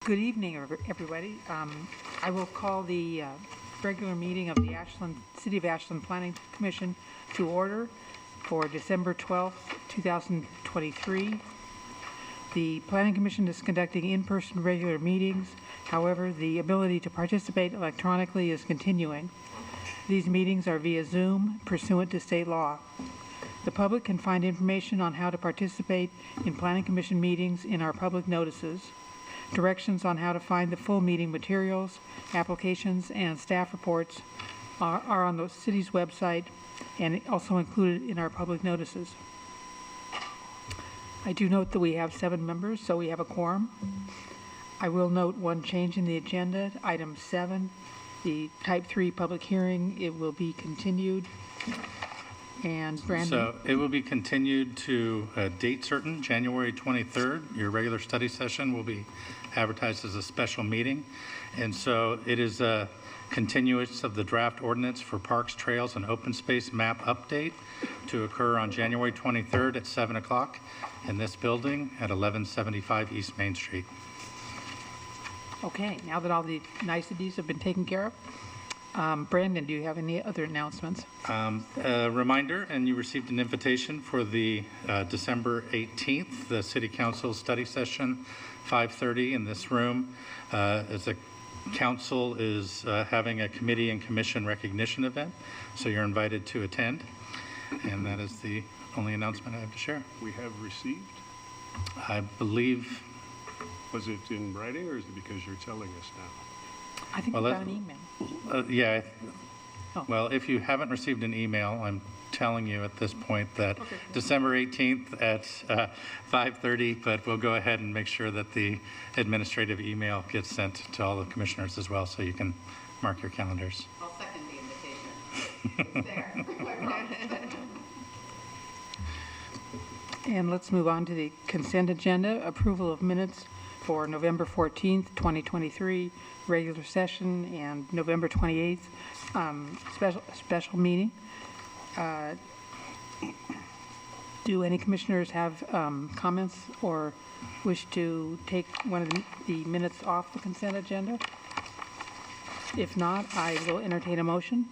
Good evening, everybody. I will call the regular meeting of the City of Ashland Planning Commission to order for December 12th, 2023. The Planning Commission is conducting in-person regular meetings. However, the ability to participate electronically is continuing. These meetings are via Zoom pursuant to state law. The public can find information on how to participate in Planning Commission meetings in our public notices. Directions on how to find the full meeting materials, applications, and staff reports are on the city's website and also included in our public notices. I do note that we have 7 members, so we have a quorum. I will note one change in the agenda. Item 7, the type 3 public hearing, it will be continued. And Brandon? So it will be continued to a date certain, January 23rd. Your regular study session will be advertised as a special meeting. And so it is a continuance of the draft ordinance for parks, trails, and open space map update to occur on January 23rd at 7 o'clock in this building at 1175 East Main Street. Okay, now that all the niceties have been taken care of, Brandon, do you have any other announcements? A reminder, and you received an invitation for the December 18th, the City Council study session, 5:30 in this room. As the council is having a committee and commission recognition event, so you're invited to attend. And that is the only announcement I have to share. We have received? I believe. Was it in writing, or is it because you're telling us now? I think we got an email. Yeah. Well, if you haven't received an email, I'm telling you at this point that December 18th at 5:30, but we'll go ahead and make sure that the administrative email gets sent to all the commissioners as well, so you can mark your calendars. I'll second the invitation. It's there. And let's move on to the consent agenda, approval of minutes for November 14th, 2023, regular session, and November 28th, special meeting. Do any commissioners have comments or wish to take one of the minutes off the consent agenda? If not, I will entertain a motion.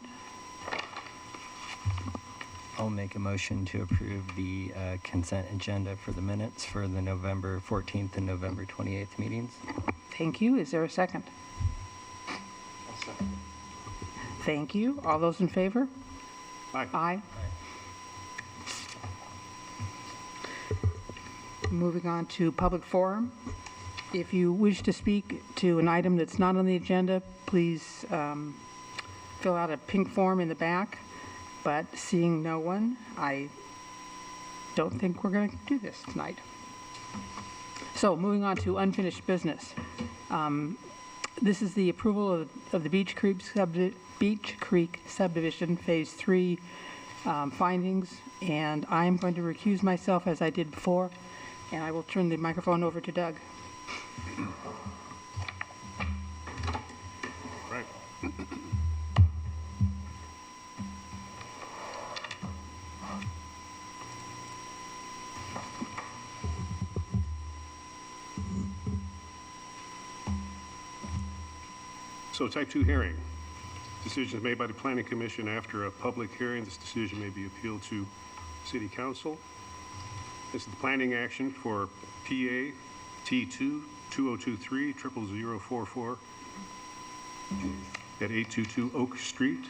I'll make a motion to approve the consent agenda for the minutes for the November 14th and November 28th meetings. Thank you. Is there a second? I'll second. Thank you. All those in favor? Aye. Aye. Moving on to public forum. If you wish to speak to an item that's not on the agenda, please fill out a pink form in the back. But seeing no one, I don't think we're going to do this tonight. So moving on to unfinished business. This is the approval of the Beach Creek subdivision Phase 3 findings, and I'm going to recuse myself as I did before, and I will turn the microphone over to Doug. Right. So type 2 hearing. Decisions made by the Planning Commission after a public hearing. This decision may be appealed to City Council. This is the planning action for PA T2 2023 00044 at 822 Oak Street.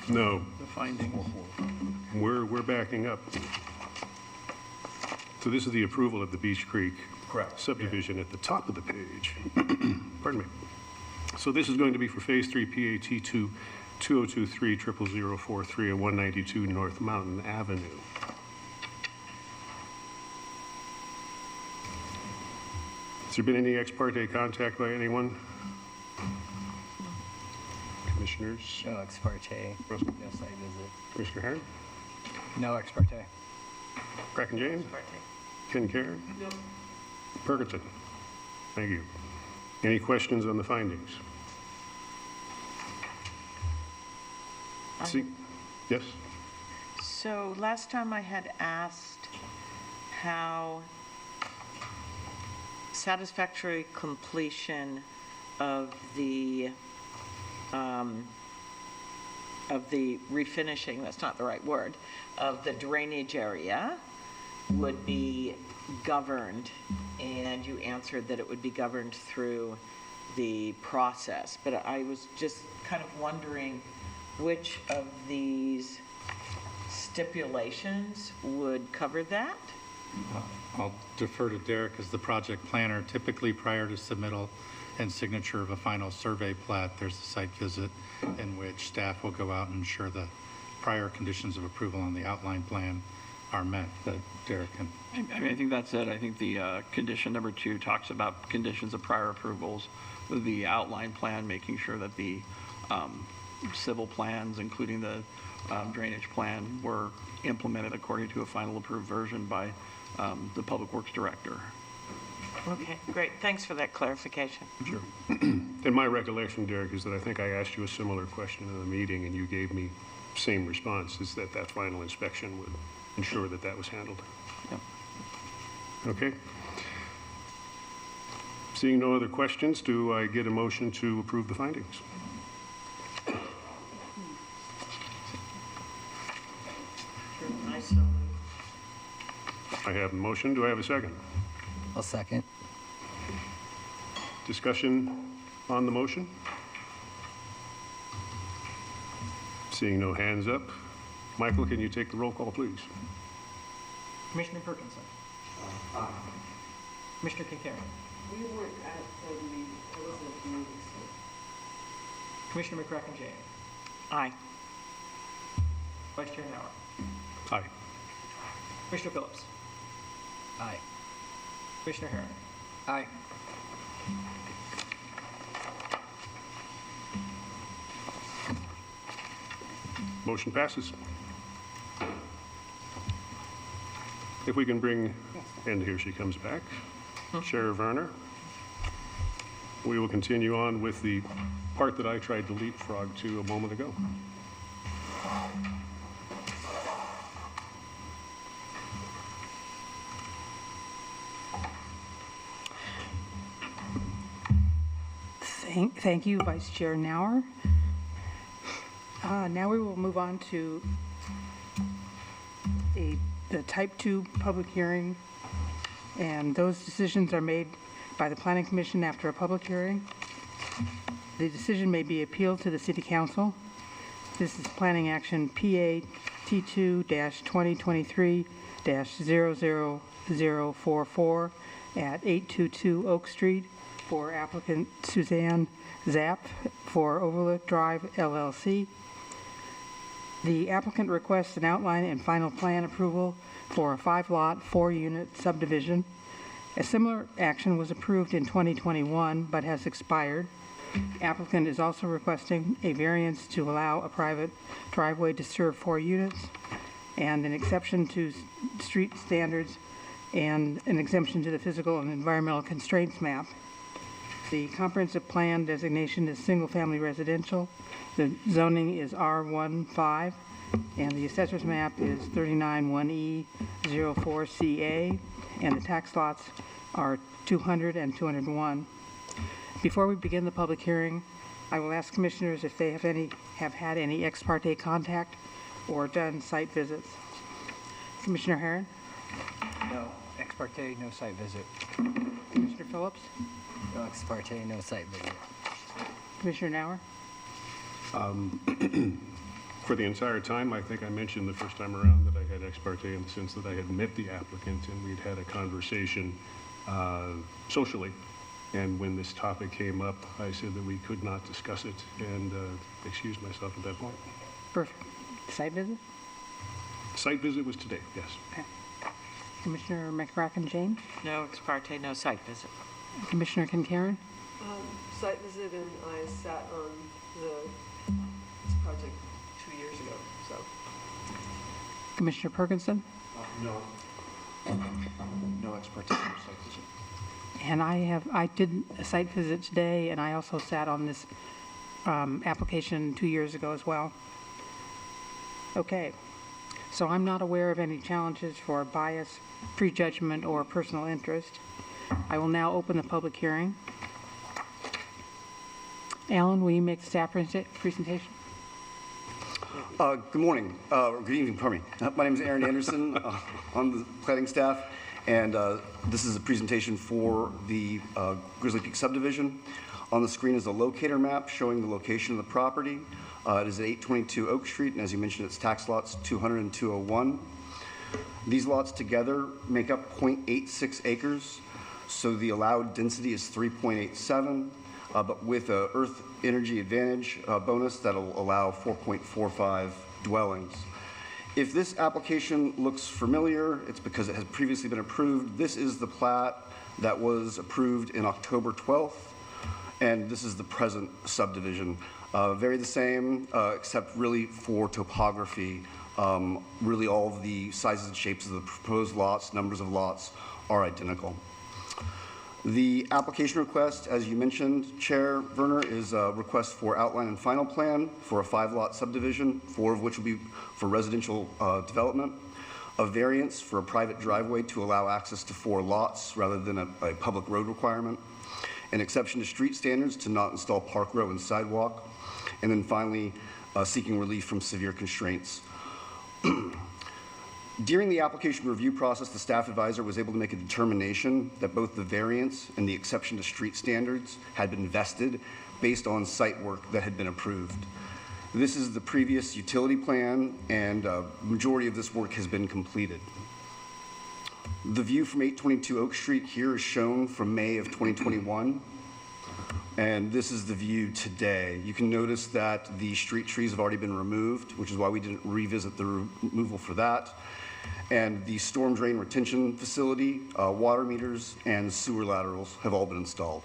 No. The findings. We're backing up. So this is the approval of the Beach Creek subdivision at the top of the page. Pardon me. So this is going to be for Phase 3 PAT2 2023 00043 and 192 North Mountain Avenue. Has there been any ex parte contact by anyone? Commissioners? No ex parte. Russell? No site visit. Commissioner Herron? No ex parte. Bracken James? Ken Karen? No. Perkinson? Thank you. Any questions on the findings? See? Yes? So last time I had asked how satisfactory completion of the refinishing, that's not the right word, of the drainage area would be governed, and you answered that it would be governed through the process. But I was just kind of wondering which of these stipulations would cover that? I'll defer to Derek as the project planner. Typically, prior to submittal and signature of a final survey plat, there's a site visit in which staff will go out and ensure the prior conditions of approval on the outline plan are met. But Derek can. I mean, I think that's it. I think the condition number 2 talks about conditions of prior approvals. The outline plan, making sure that the civil plans, including the drainage plan, were implemented according to a final approved version by the Public Works Director. Okay, great. Thanks for that clarification. Sure. And my recollection, Derek, is that I think I asked you a similar question in the meeting, and you gave me same response, is that that final inspection would ensure that that was handled. Yep. Okay. Seeing no other questions, do I get a motion to approve the findings? I have a motion. Do I have a second? I'll second. Discussion on the motion? Seeing no hands up. Michael, can you take the roll call, please? Commissioner Perkinson. Aye. Commissioner Kincaid. We weren't at the meeting, I wasn't at the meeting, so. Commissioner McCracken James. Aye. Vice Chair Nauer. Aye. Commissioner Phillips. Aye. Commissioner Herron. Aye. Motion passes. If we can bring, and here she comes back, Sheriff Werner. We will continue on with the part that I tried to leapfrog to a moment ago. Thank you, Vice Chair Nauer. Now we will move on to the Type 2 public hearing, and those decisions are made by the Planning Commission after a public hearing. The decision may be appealed to the City Council. This is Planning Action PA T2-2023-00044 at 822 Oak Street for applicant Suzanne Zapp for Overlook Drive LLC. The applicant requests an outline and final plan approval for a 5-lot, 4-unit subdivision. A similar action was approved in 2021 but has expired. Applicant is also requesting a variance to allow a private driveway to serve 4 units and an exception to street standards and an exemption to the physical and environmental constraints map. The comprehensive plan designation is single-family residential. The zoning is R15, and the assessor's map is 391E04CA, and the tax lots are 200 and 201. Before we begin the public hearing, I will ask commissioners if they have had any ex parte contact or done site visits. Commissioner Herron? No ex parte, no site visit. Commissioner Phillips? No ex parte, no site visit. Commissioner Nauer? For the entire time, I think I mentioned the first time around that I had ex parte in the sense that I had met the applicant and we'd had a conversation socially. And when this topic came up, I said that we could not discuss it and excused myself at that point. Perfect. Site visit? Site visit was today, yes. Okay. Commissioner McCracken James? No ex parte, no site visit. Commissioner Kincaid? Site visit, and I sat on this project 2 years ago, so. Commissioner Perkinson? No. No ex parte, no site visit. And I did a site visit today, and I also sat on this application 2 years ago as well. Okay, so I'm not aware of any challenges for bias, prejudgment, or personal interest. I will now open the public hearing. Alan, will you make the staff presentation? Good morning, or good evening, pardon me. My name is Aaron Anderson. I'm the planning staff, and this is a presentation for the Grizzly Peak subdivision. On the screen is a locator map showing the location of the property. It is at 822 Oak Street, and as you mentioned, it's tax lots 200 and 201. These lots together make up 0.86 acres, so the allowed density is 3.87, but with a earth energy advantage bonus that'll allow 4.45 dwellings. If this application looks familiar, it's because it has previously been approved. This is the plat that was approved in October 12th, and this is the present subdivision. Very the same, except really for topography. Really all of the sizes and shapes of the proposed lots, numbers of lots are identical. The application request, as you mentioned, Chair Werner, is a request for outline and final plan for a 5-lot subdivision, 4 of which will be for residential development, a variance for a private driveway to allow access to 4 lots rather than a public road requirement, an exception to street standards to not install park row and sidewalk, and then finally seeking relief from severe constraints. During the application review process, the staff advisor was able to make a determination that both the variance and the exception to street standards had been vested based on site work that had been approved. This is the previous utility plan, and majority of this work has been completed. The view from 822 Oak Street here is shown from May of 2021, and this is the view today. You can notice that the street trees have already been removed, which is why we didn't revisit the removal for that. And the storm drain retention facility, water meters, and sewer laterals have all been installed.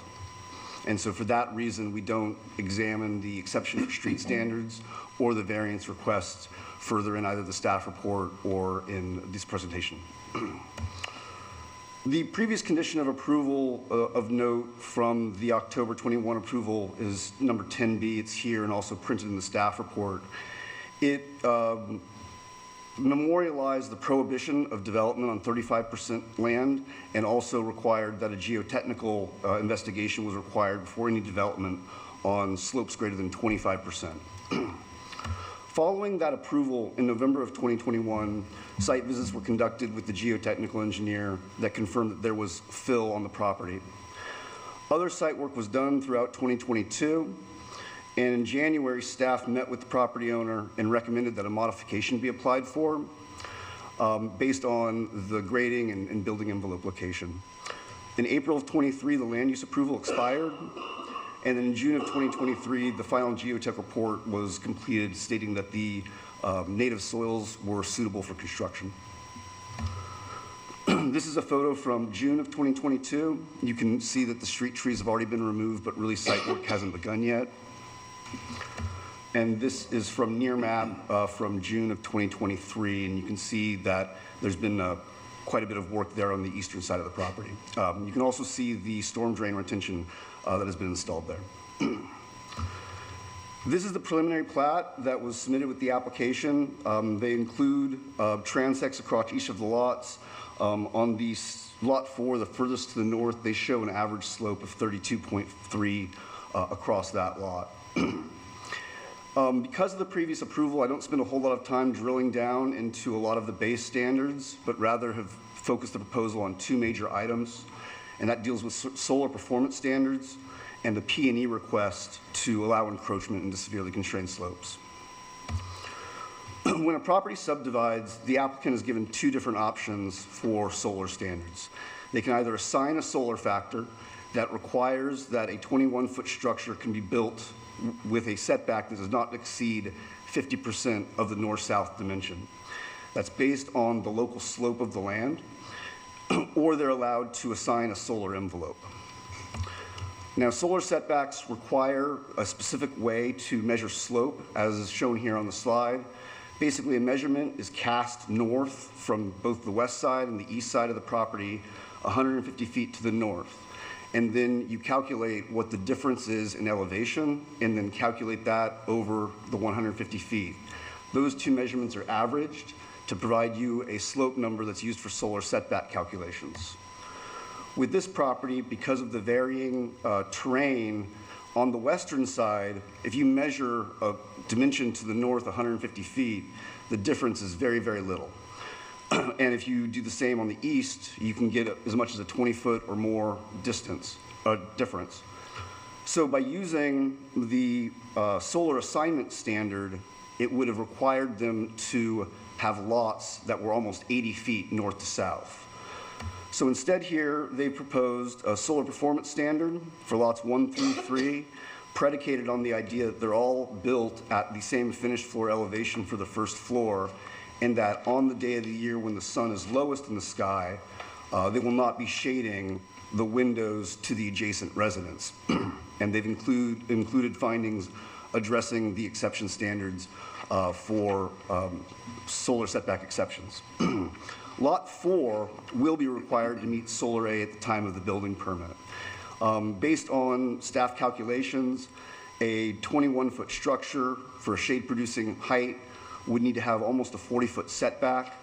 And so for that reason, we don't examine the exception for street standards or the variance request further in either the staff report or in this presentation. The previous condition of approval of note from the October 21 approval is number 10B. It's here and also printed in the staff report. It memorialized the prohibition of development on 35% land and also required that a geotechnical investigation was required before any development on slopes greater than 25%. Following that approval in November of 2021, site visits were conducted with the geotechnical engineer that confirmed that there was fill on the property. Other site work was done throughout 2022, and in January, staff met with the property owner and recommended that a modification be applied for based on the grading and building envelope location. In April of 23, the land use approval expired, and then in June of 2023, the final geotech report was completed stating that the native soils were suitable for construction. This is a photo from June of 2022. You can see that the street trees have already been removed, but really site work hasn't begun yet. And this is from near map from June of 2023, and you can see that there's been quite a bit of work there on the eastern side of the property. You can also see the storm drain retention that has been installed there. This is the preliminary plat that was submitted with the application. They include transects across each of the lots. On the lot 4, the furthest to the north, they show an average slope of 32.3 across that lot. Because of the previous approval, I don't spend a whole lot of time drilling down into a lot of the base standards, but rather have focused the proposal on 2 major items, and that deals with solar performance standards and the P&E request to allow encroachment into severely constrained slopes. When a property subdivides, the applicant is given 2 different options for solar standards. They can either assign a solar factor that requires that a 21-foot structure can be built with a setback that does not exceed 50% of the north-south dimension. That's based on the local slope of the land, or they're allowed to assign a solar envelope. Now, solar setbacks require a specific way to measure slope, as is shown here on the slide. Basically, a measurement is cast north from both the west side and the east side of the property, 150 feet to the north. And then you calculate what the difference is in elevation, and then calculate that over the 150 feet. Those 2 measurements are averaged to provide you a slope number that's used for solar setback calculations. With this property, because of the varying terrain, on the western side, if you measure a dimension to the north 150 feet, the difference is very, very little. And if you do the same on the east, you can get as much as a 20-foot or more difference. So by using the solar assignment standard, it would have required them to have lots that were almost 80 feet north to south. So instead here, they proposed a solar performance standard for lots 1 through 3, predicated on the idea that they're all built at the same finished floor elevation for the first floor, and that on the day of the year when the sun is lowest in the sky, they will not be shading the windows to the adjacent residence. And they've included findings addressing the exception standards for solar setback exceptions. Lot 4 will be required to meet Solar A at the time of the building permit. Based on staff calculations, a 21-foot structure for a shade-producing height would need to have almost a 40-foot setback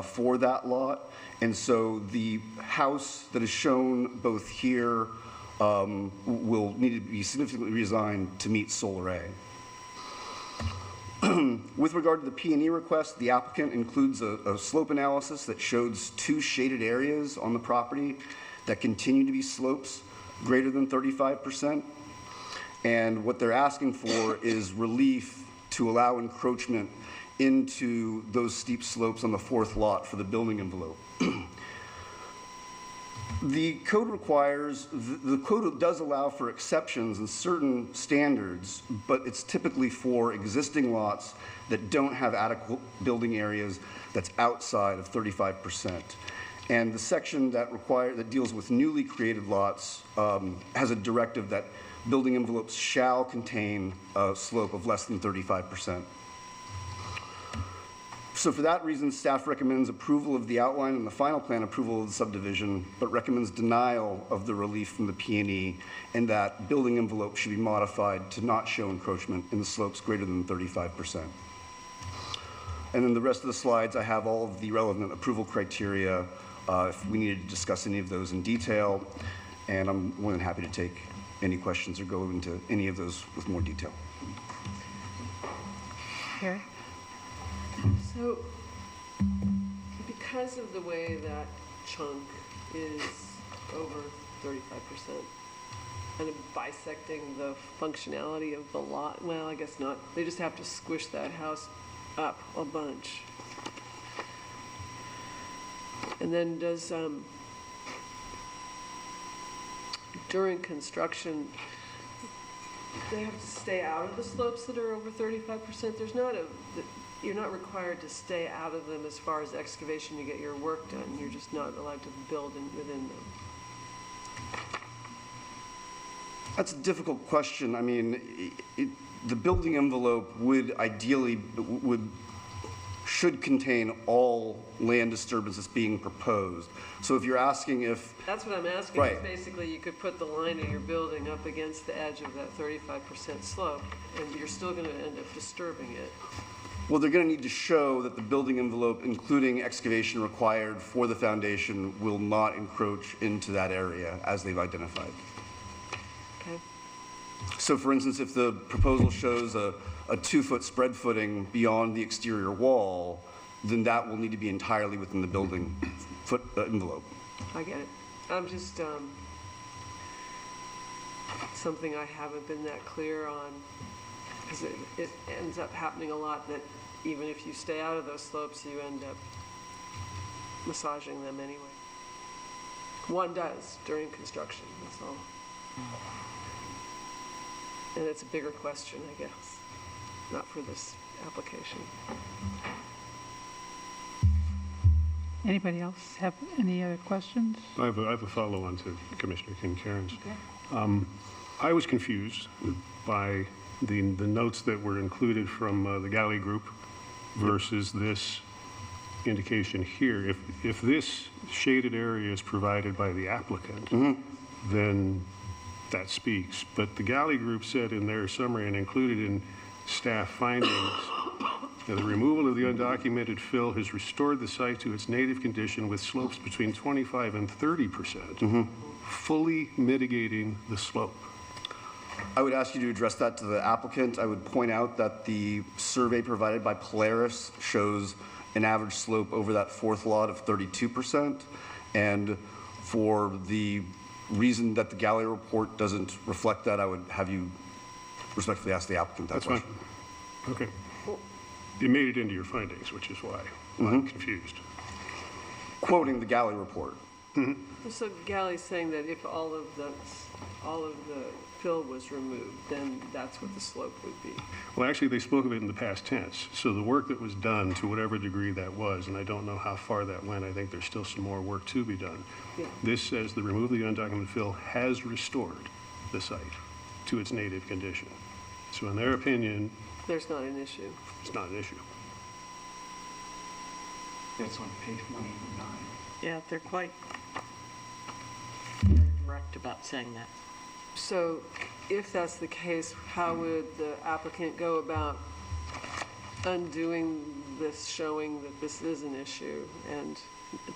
for that lot. And so the house that is shown both here will need to be significantly redesigned to meet Solar A. With regard to the P&E request, the applicant includes a slope analysis that shows 2 shaded areas on the property that continue to be slopes greater than 35%. And what they're asking for is relief to allow encroachment into those steep slopes on the 4th lot for the building envelope. The code requires, the code does allow for exceptions in certain standards, but it's typically for existing lots that don't have adequate building areas that's outside of 35%. And the section that deals with newly created lots has a directive that building envelopes shall contain a slope of less than 35%. So for that reason, staff recommends approval of the outline and the final plan approval of the subdivision, but recommends denial of the relief from the P&E, and that building envelope should be modified to not show encroachment in the slopes greater than 35%. And then the rest of the slides, I have all of the relevant approval criteria if we needed to discuss any of those in detail, and I'm more than happy to take any questions or go into any of those with more detail. Carrie? So, because of the way that chunk is over 35%, kind of bisecting the functionality of the lot, well, I guess not. They just have to squish that house up a bunch. And then does, during construction, they have to stay out of the slopes that are over 35%? There's not you're not required to stay out of them as far as excavation to get your work done. You're just not allowed to build within them. That's a difficult question. I mean, the building envelope would ideally, should contain all land disturbances being proposed. So if you're asking if... That's what I'm asking. Right. Is basically you could put the line of your building up against the edge of that 35% slope, and you're still going to end up disturbing it. Well, they're going to need to show that the building envelope, including excavation required for the foundation, will not encroach into that area as they've identified. Okay. So for instance, if the proposal shows a 2-foot spread footing beyond the exterior wall, then that will need to be entirely within the building envelope. I get it. I'm just, something I haven't been that clear on, because it ends up happening a lot that even if you stay out of those slopes, you end up massaging them anyway. One does during construction, that's all. And it's a bigger question, I guess, not for this application. Anybody else have any other questions? I have a follow-on to Commissioner Kincaid's. Okay. I was confused by the notes that were included from the Galley Group versus this indication here. If this shaded area is provided by the applicant, then that speaks. But the Galley Group said in their summary and included in staff findings Now, the removal of the undocumented fill has restored the site to its native condition with slopes between 25 and 30%, fully mitigating the slope. I would ask you to address that to the applicant. I would point out that the survey provided by Polaris shows an average slope over that fourth lot of 32%. And for the reason that the gallery report doesn't reflect that, I would have you respectfully ask the applicant that That's question. fine. Okay. You made it into your findings, which is why I'm confused. Quoting the gallery report. So Gally's saying that if all of the fill was removed, then that's what the slope would be. Well, actually, they spoke of it in the past tense. So the work that was done, to whatever degree that was, and I don't know how far that went, I think there's still some more work to be done. Yeah. This says the removal of the undocumented fill has restored the site to its native condition. So in their opinion, There's not an issue. it's not an issue. That's on page 189. Yeah, they're quite direct about saying that. So if that's the case, how would the applicant go about undoing this, showing that this is an issue? And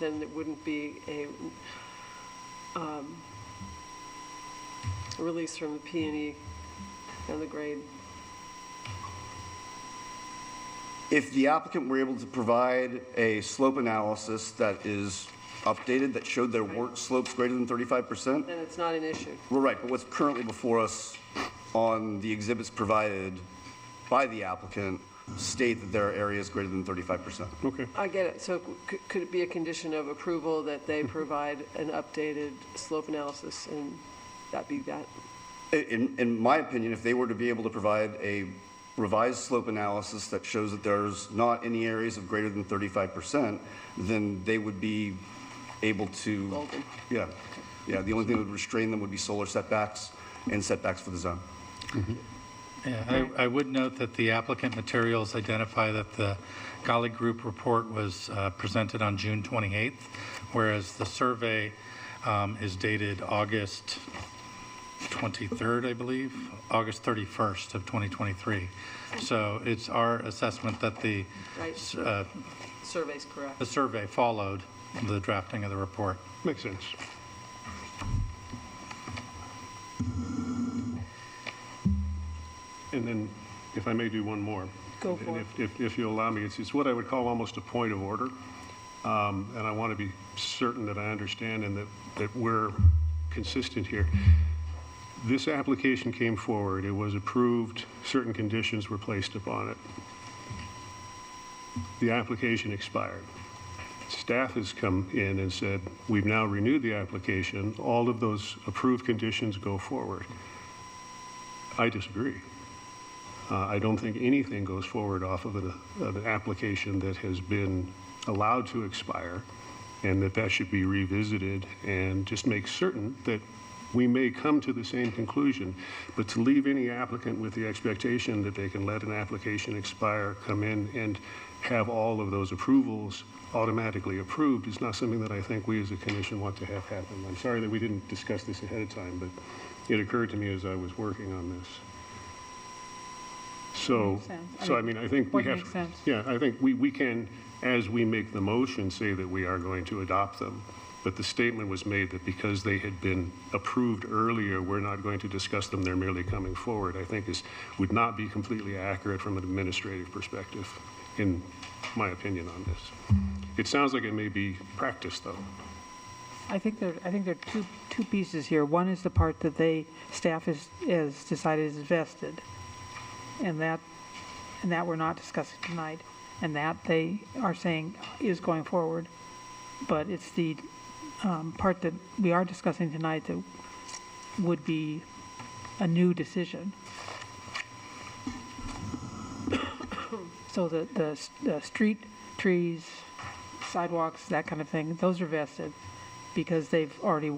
then it wouldn't be a release from the P&E and the grade. If the applicant were able to provide a slope analysis that is updated, that showed there weren't slopes greater than 35%, Then it's not an issue. we're right, but what's currently before us on the exhibits provided by the applicant state that there are areas greater than 35%. Okay. I get it. So could it be a condition of approval that they provide an updated slope analysis, and that be that? In my opinion, if they were to be able to provide a revised slope analysis that shows that there's not any areas of greater than 35%, then they would be able to, Golden. yeah, the only thing that would restrain them would be solar setbacks and setbacks for the zone. Yeah, I would note that the applicant materials identify that the Golly Group report was presented on June 28th, whereas the survey is dated August 23rd, I believe, August 31st of 2023. So it's our assessment that the Right. Survey's correct. the survey followed the drafting of the report. Makes sense. And then, if I may do one more. Go for it. If you allow me, it's what I would call almost a point of order. And I want to be certain that I understand and that we're consistent here. This application came forward, it was approved, certain conditions were placed upon it. The application expired. Staff has come in and said, we've now renewed the application, all of those approved conditions go forward. I disagree. I don't think anything goes forward off of an application that has been allowed to expire, and that should be revisited and just make certain that we may come to the same conclusion. But to leave any applicant with the expectation that they can let an application expire, come in and have all of those approvals automatically approved is not something that I think we as a commission want to have happen. I'm sorry that we didn't discuss this ahead of time, but it occurred to me as I was working on this. So, Makes sense. so I mean, I think we What have, makes sense? yeah, I think we can, as we make the motion, say that we are going to adopt them. But the statement was made that because they had been approved earlier, we're not going to discuss them, they're merely coming forward, I think would not be completely accurate from an administrative perspective, in my opinion on this. It sounds like it may be practice, though. I think there are two pieces here. One is the part that staff has decided is vested, and that we're not discussing tonight, and that they are saying is going forward. But it's the part that we are discussing tonight that would be a new decision. So the street trees, sidewalks, that kind of thing, those are vested because they've already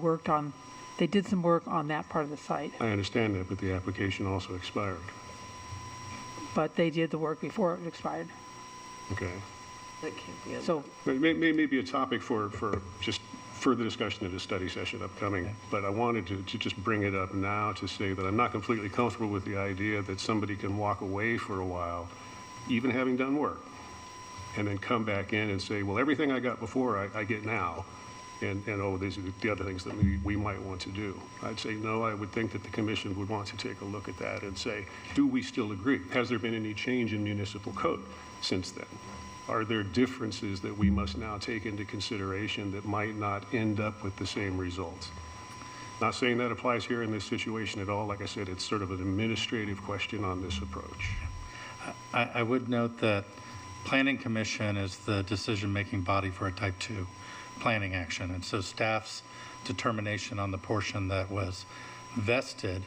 they did some work on that part of the site, I understand that, but the application also expired. but they did the work before it expired. Okay. That can't be. So It may be a topic for just further discussion at a study session upcoming, but I wanted to just bring it up now to say that I'm not completely comfortable with the idea that somebody can walk away for a while even having done work, and then come back in and say, well, everything I got before, I get now, and oh, these are the other things that we might want to do. I'd say, no, I would think that the commission would want to take a look at that and say, do we still agree? Has there been any change in municipal code since then? Are there differences that we must now take into consideration that might not end up with the same results? Not saying that applies here in this situation at all. Like I said, it's sort of an administrative question on this approach. I would note that Planning Commission is the decision-making body for a type 2 planning action. And so staff's determination on the portion that was vested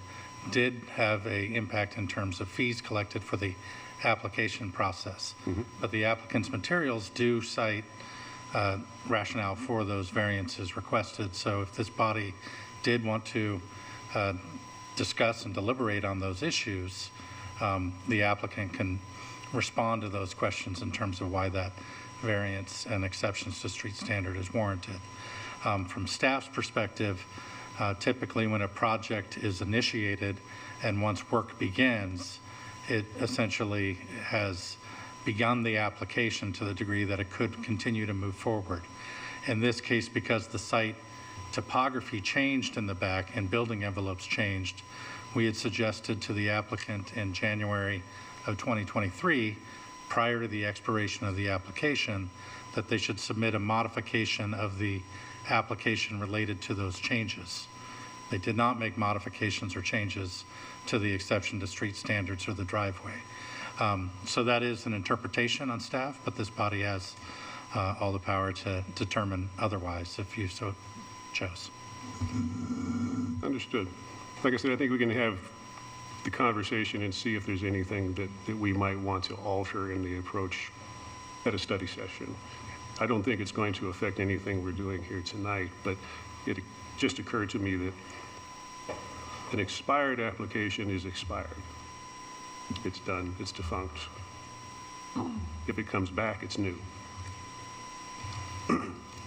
did have an impact in terms of fees collected for the application process. But the applicant's materials do cite rationale for those variances requested. So if this body did want to discuss and deliberate on those issues, the applicant can respond to those questions in terms of why that variance and exceptions to street standard is warranted. From staff's perspective, typically when a project is initiated and once work begins, it essentially has begun the application to the degree that it could continue to move forward. In this case, because the site topography changed in the back and building envelopes changed, we had suggested to the applicant in January of 2023, prior to the expiration of the application, that they should submit a modification of the application related to those changes. They did not make modifications or changes to the exception to street standards or the driveway. So that is an interpretation on staff, but this body has all the power to determine otherwise if you so chose. Understood. Like I said, I think we can have the conversation and see if there's anything that we might want to alter in the approach at a study session. I don't think it's going to affect anything we're doing here tonight, but it just occurred to me that an expired application is expired. It's done, it's defunct. If it comes back, it's new.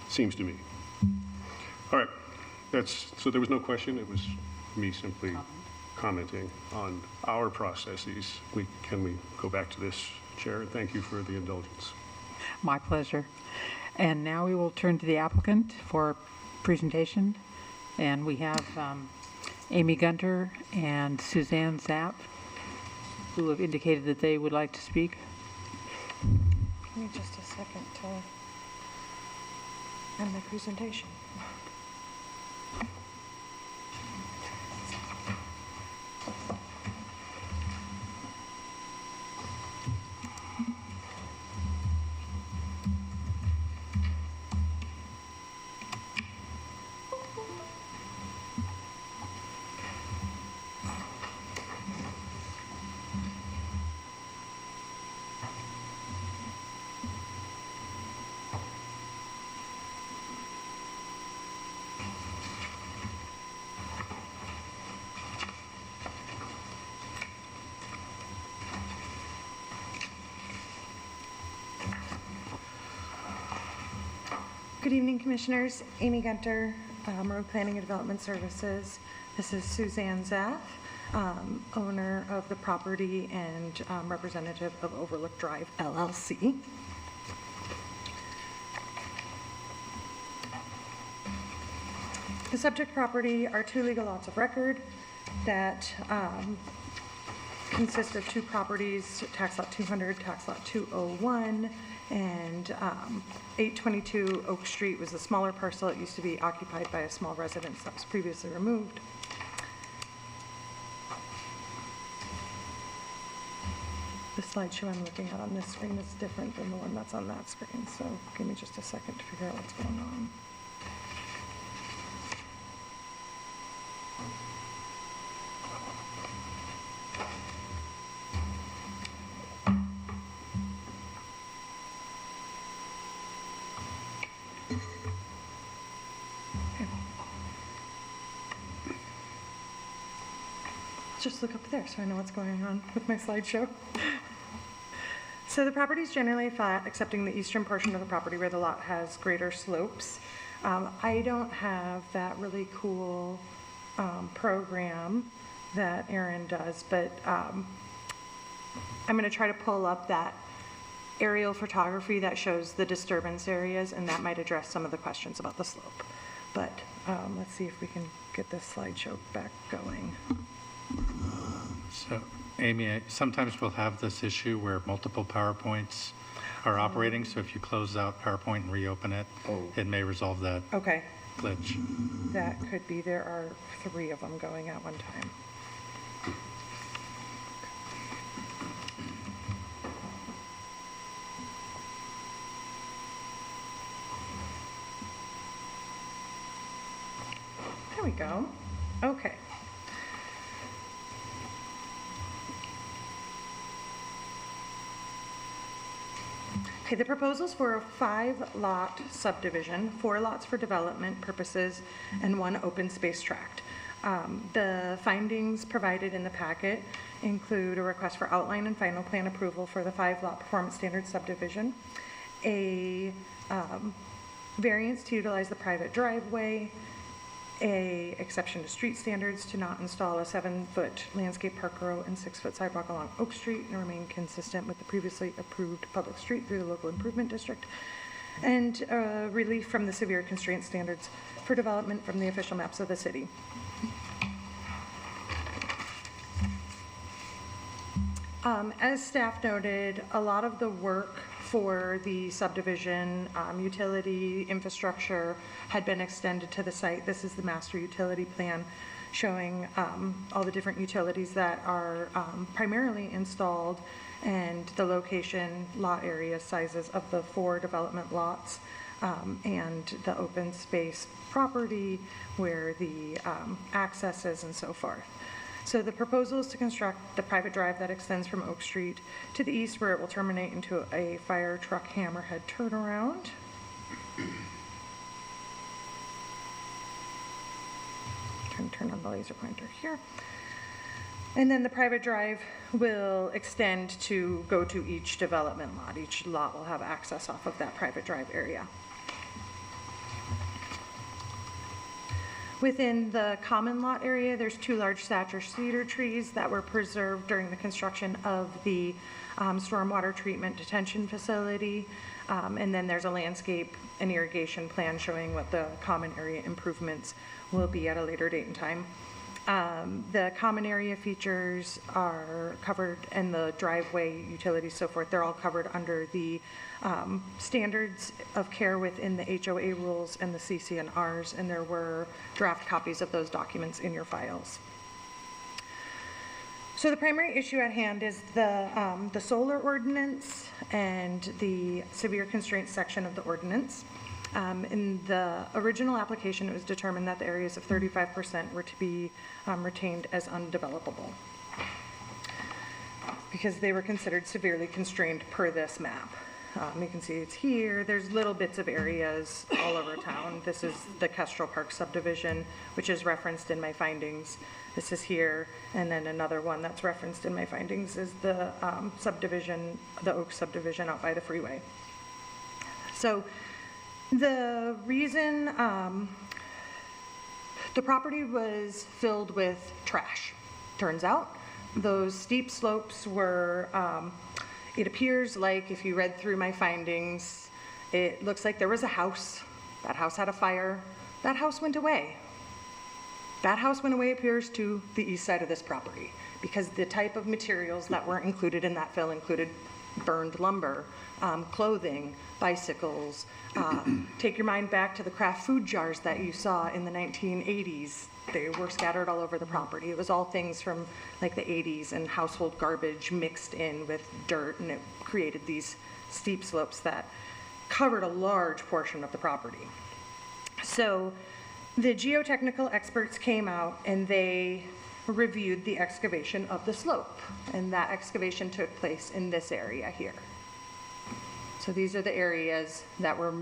Seems to me. All right, so there was no question, it was me simply commenting on our processes. Can we go back to this, Chair? Thank you for the indulgence. My pleasure. And now we will turn to the applicant for presentation. And we have Amy Gunter and Suzanne Zapp, who have indicated that they would like to speak. Give me just a second to end my presentation. Good evening, Commissioners. Amy Gunter, Road Planning and Development Services. This is Suzanne Zaff, owner of the property and representative of Overlook Drive LLC. The subject property are two legal lots of record that consist of two properties, tax lot 200, tax lot 201, and 822 Oak Street was the smaller parcel. It used to be occupied by a small residence that was previously removed. The slideshow I'm looking at on this screen is different than the one that's on that screen, so give me just a second to figure out what's going on. Just look up there so I know what's going on with my slideshow. So the property is generally flat, excepting the eastern portion of the property where the lot has greater slopes. I don't have that really cool program that Aaron does, but I'm going to try to pull up that aerial photography that shows the disturbance areas, and that might address some of the questions about the slope. But let's see if we can get this slideshow back going. So, Amy, sometimes we'll have this issue where multiple PowerPoints are operating, so if you close out PowerPoint and reopen it, it may resolve that Okay, glitch. that could be, there are 3 of them going at one time. There we go. Okay. Okay, the proposal's for a 5-lot subdivision, 4 lots for development purposes, and 1 open space tract. The findings provided in the packet include a request for outline and final plan approval for the 5-lot performance standard subdivision, a variance to utilize the private driveway, a exception to street standards to not install a 7-foot landscape park row and 6-foot sidewalk along Oak Street and remain consistent with the previously approved public street through the local improvement district, and relief from the severe constraint standards for development from the official maps of the city. As staff noted, a lot of the work for the subdivision, utility infrastructure had been extended to the site. This is the master utility plan showing all the different utilities that are primarily installed and the location, lot area sizes of the 4 development lots and the open space property where the access is and so forth. So the proposal is to construct the private drive that extends from Oak Street to the east, where it will terminate into a fire truck hammerhead turnaround. Turn on the laser pointer here. And then the private drive will extend to go to each development lot. Each lot will have access off of that private drive area. Within the common lot area, there's 2 large stature cedar trees that were preserved during the construction of the stormwater treatment detention facility. And then there's a landscape and irrigation plan showing what the common area improvements will be at a later date and time. The common area features are covered, and the driveway, utilities, so forth, they're all covered under the standards of care within the HOA rules and the CCNRs, and there were draft copies of those documents in your files. So the primary issue at hand is the solar ordinance and the severe constraints section of the ordinance. In the original application, it was determined that the areas of 35% were to be retained as undevelopable because they were considered severely constrained per this map. You can see it's here. There's little bits of areas all over town. This is the Kestrel Park subdivision, which is referenced in my findings. This is here. And then another one that's referenced in my findings is the subdivision, the Oak subdivision out by the freeway. So the reason the property was filled with trash, turns out. Those steep slopes were, it appears like if you read through my findings, it looks like there was a house. That house had a fire. That house went away. That house went away, appears, to the east side of this property because the type of materials that were included in that fill included burned lumber, clothing, bicycles. Take your mind back to the craft food jars that you saw in the 1980s. They were scattered all over the property. It was all things from like the 80s and household garbage mixed in with dirt, and it created these steep slopes that covered a large portion of the property. So the geotechnical experts came out and they reviewed the excavation of the slope, and that excavation took place in this area here. So these are the areas that were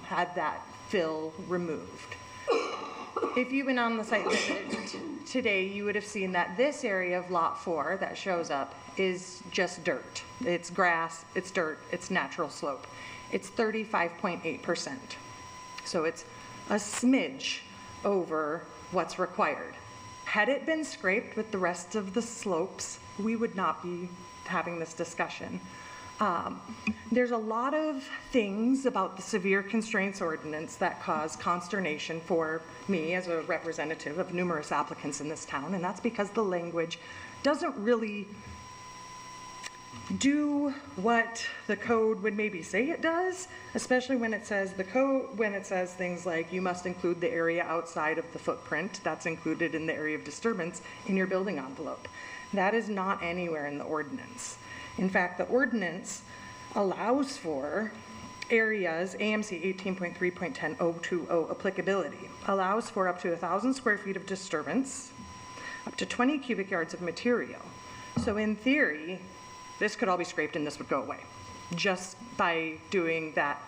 had that fill removed. If you've been on the site visit today, you would have seen that this area of lot 4 that shows up is just dirt. It's grass, it's dirt, it's natural slope. It's 35.8%. So it's a smidge over what's required. Had it been scraped with the rest of the slopes, we would not be having this discussion. There's a lot of things about the severe constraints ordinance that cause consternation for me as a representative of numerous applicants in this town, and that's because the language doesn't really do what the code would maybe say it does, especially when it says things like you must include the area outside of the footprint that's included in the area of disturbance in your building envelope. That is not anywhere in the ordinance. In fact, the ordinance allows for areas, AMC 18.3.10.020 applicability, allows for up to 1,000 square feet of disturbance, up to 20 cubic yards of material. So in theory, this could all be scraped and this would go away just by doing that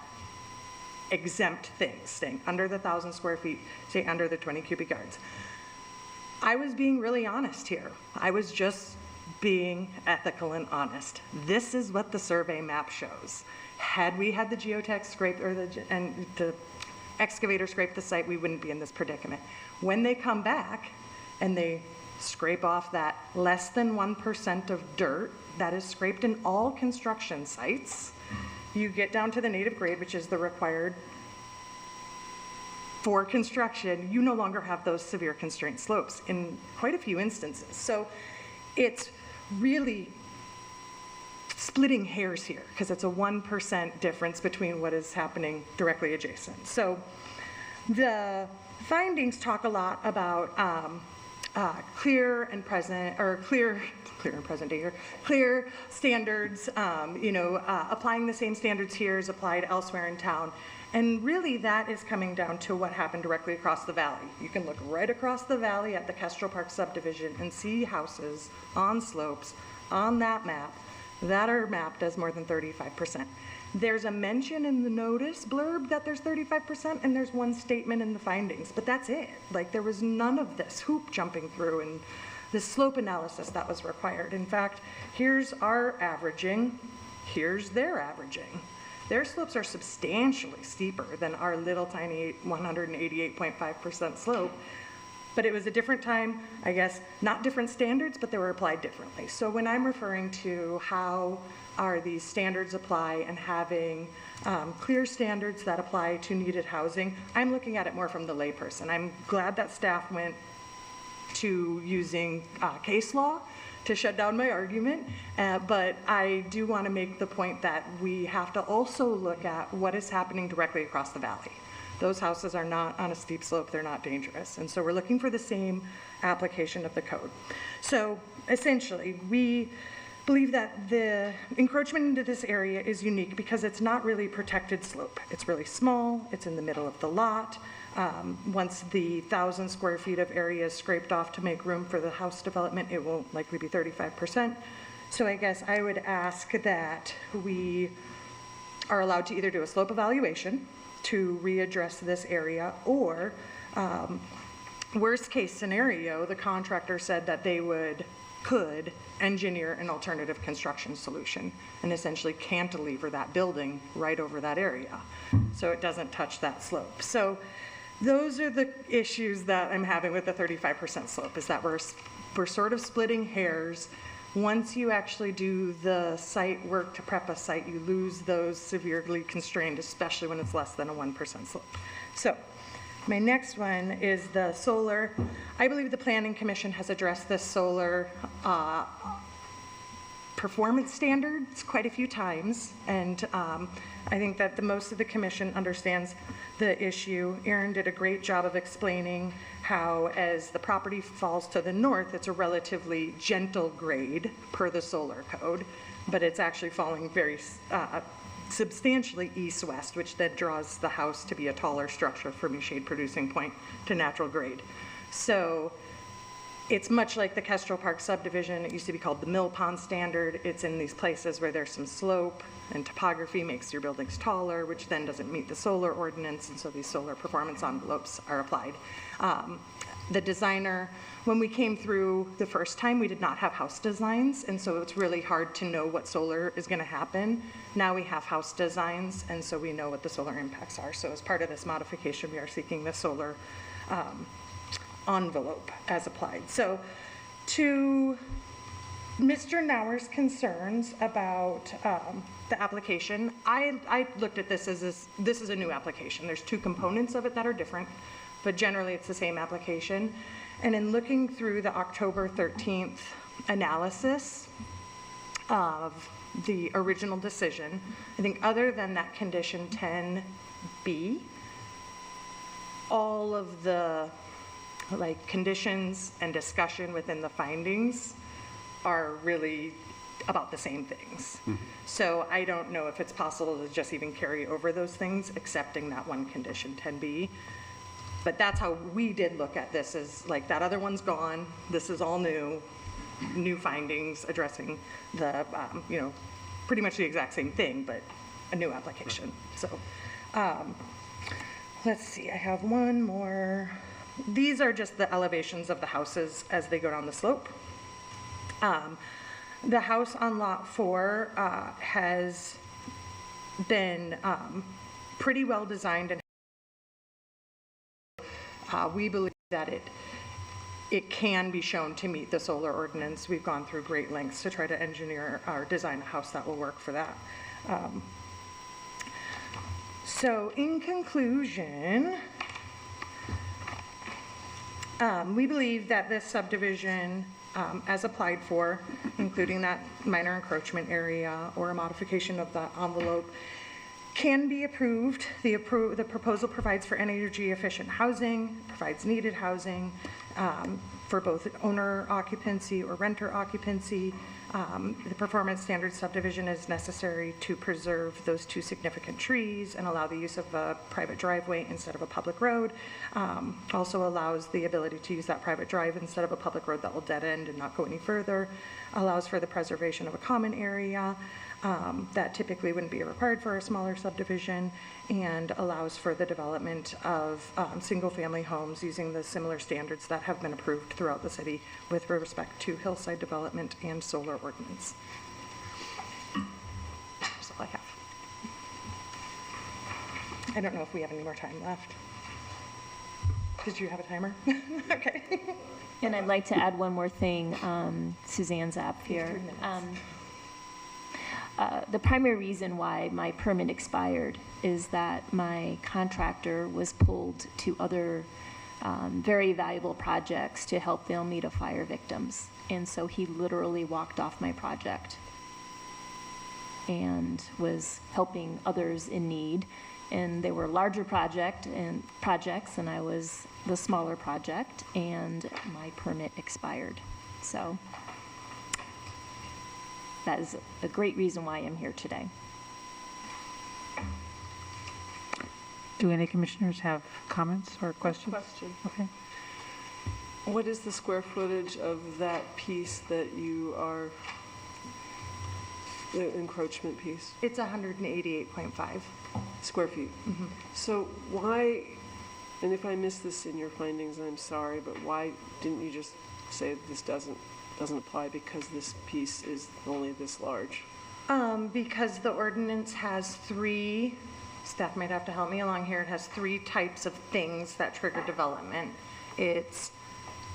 exempt thing, staying under the 1,000 square feet, stay under the 20 cubic yards. I was being really honest here. I was just being ethical and honest. This is what the survey map shows. Had we had the geotech scrape or the excavator scrape the site, we wouldn't be in this predicament. When they come back and they scrape off that less than 1% of dirt that is scraped in all construction sites, you get down to the native grade, which is the required for construction, you no longer have those severe constraint slopes in quite a few instances. So it's really splitting hairs here because it's a 1% difference between what is happening directly adjacent. So the findings talk a lot about clear and present standards, applying the same standards here as applied elsewhere in town. And really that is coming down to what happened directly across the valley. You can look right across the valley at the Kestrel Park subdivision and see houses on slopes on that map that are mapped as more than 35%. There's a mention in the notice blurb that there's 35%, and there's one statement in the findings, but that's it. Like, there was none of this hoop jumping through and the slope analysis that was required. In fact, here's our averaging, here's their averaging. Their slopes are substantially steeper than our little tiny 188.5% slope, but it was a different time, I guess, not different standards, but they were applied differently. So when I'm referring to how are these standards apply and having clear standards that apply to needed housing, I'm looking at it more from the layperson. I'm glad that staff went to using case law to shut down my argument, but I do want to make the point that we have to also look at what is happening directly across the valley. Those houses are not on a steep slope, they're not dangerous, and so we're looking for the same application of the code. So essentially, we believe that the encroachment into this area is unique because it's not really protected slope. It's really small, it's in the middle of the lot. Once the 1,000 square feet of area is scraped off to make room for the house development, it will likely be 35%. So I guess I would ask that we are allowed to either do a slope evaluation to readdress this area, or worst case scenario, the contractor said that they could engineer an alternative construction solution and essentially cantilever that building right over that area so it doesn't touch that slope. So those are the issues that I'm having with the 35% slope, is that we're sort of splitting hairs. Once you actually do the site work to prep a site, you lose those severely constrained, especially when it's less than a 1% slope. So my next one is the solar. I believe the Planning Commission has addressed this solar performance standards quite a few times, and I think that most of the commission understands the issue. Aaron did a great job of explaining how, as the property falls to the north, it's a relatively gentle grade per the solar code, but it's actually falling very substantially east-west, which then draws the house to be a taller structure from a shade producing point to natural grade. So it's much like the Kestrel Park subdivision. It used to be called the Mill Pond Standard. It's in these places where there's some slope and topography makes your buildings taller, which then doesn't meet the solar ordinance, and so these solar performance envelopes are applied. The designer, when we came through the first time, we did not have house designs, and so it's really hard to know what solar is going to happen. Now we have house designs, and so we know what the solar impacts are. So as part of this modification, we are seeking the solar envelope as applied. So to Mr. Nauer's concerns about the application, I looked at this as this is a new application. There's two components of it that are different, but generally it's the same application. And in looking through the October 13th analysis of the original decision, I think other than that condition 10B, all of the conditions and discussion within the findings are really about the same things. So I don't know if it's possible to just even carry over those things, accepting that one condition 10B. But that's how we did look at this, is that other one's gone, this is all new findings addressing the, pretty much the exact same thing, but a new application. So let's see, I have one more. These are just the elevations of the houses as they go down the slope. The house on lot 4 has been pretty well designed, and we believe that it can be shown to meet the solar ordinance. We've gone through great lengths to try to engineer or design a house that will work for that. So in conclusion, we believe that this subdivision, as applied for, including that minor encroachment area or a modification of the envelope, can be approved. The proposal provides for energy efficient housing, provides needed housing for both owner occupancy or renter occupancy. The performance standard subdivision is necessary to preserve those two significant trees and allow the use of a private driveway instead of a public road. Also allows the ability to use that private drive instead of a public road that will dead end and not go any further. Allows for the preservation of a common area that typically wouldn't be required for a smaller subdivision, and allows for the development of single-family homes using the similar standards that have been approved throughout the city with respect to hillside development and solar ordinance. That's all I have. I don't know if we have any more time left. Did you have a timer? Okay. And I'd like to add one more thing, Suzanne Zapp here. The primary reason why my permit expired is that my contractor was pulled to other very valuable projects to help the Alameda fire victims. And so he literally walked off my project and was helping others in need. And they were larger projects, and I was the smaller project, and my permit expired. So that is a great reason why I'm here today. Do any commissioners have comments or questions? Question. Okay. What is the square footage of that piece that you are, the encroachment piece? It's 188.5 square feet. Mm-hmm. So why, and if I missed this in your findings, I'm sorry, but why didn't you just say this doesn't apply because this piece is only this large? Because the ordinance has three, staff might have to help me along here, it has three types of things that trigger development. It's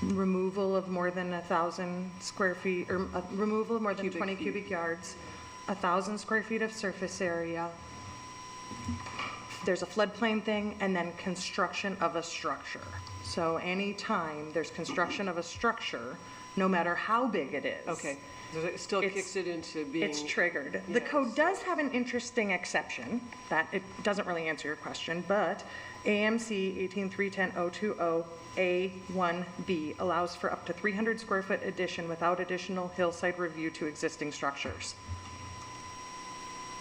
removal of more than 1,000 square feet, or removal of more than 20 cubic yards, 1,000 square feet of surface area. There's a floodplain thing, and then construction of a structure. So anytime there's construction of a structure, no matter how big it is. Okay, so it still kicks it into being. It's triggered. Yes. The code does have an interesting exception that it doesn't really answer your question, but AMC 18310.020A1B allows for up to 300 square foot addition without additional hillside review to existing structures.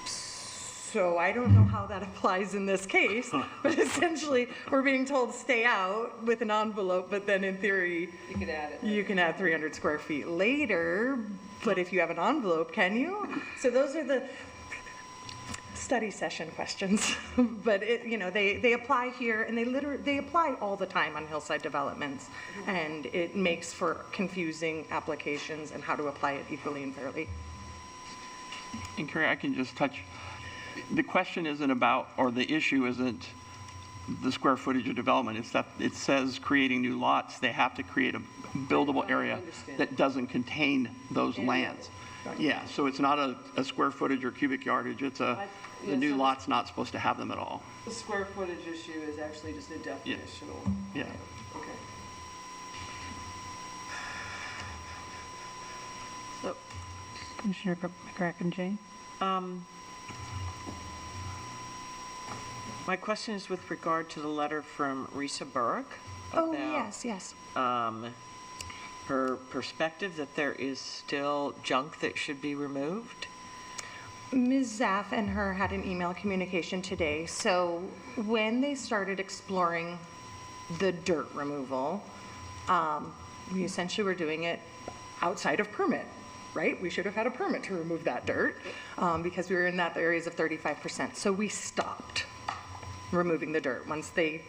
So I don't know how that applies in this case, but essentially we're being told stay out with an envelope, but then in theory, You could add it. you can add 300 square feet later, but if you have an envelope, can you? So those are the study session questions, but they apply here, and they apply all the time on hillside developments, and it makes for confusing applications and how to apply it equally and fairly. And Carrie, I can just touch, the question isn't about, or the issue isn't the square footage of development. It's that it says creating new lots, they have to create a buildable area understand. that doesn't contain those lands. Yeah, so it's not a square footage or cubic yardage, it's the new so lot's not supposed to have them at all. The square footage issue is actually just a definitional. Yeah. Okay. So, Commissioner McCracken Jane? my question is with regard to the letter from Risa Burke Oh, about yes. her perspective that there is still junk that should be removed. Ms. Zaff and her had an email communication today. So when they started exploring the dirt removal, we essentially were doing it outside of permit, right? We should have had a permit to remove that dirt because we were in that areas of 35%. So we stopped removing the dirt. Once they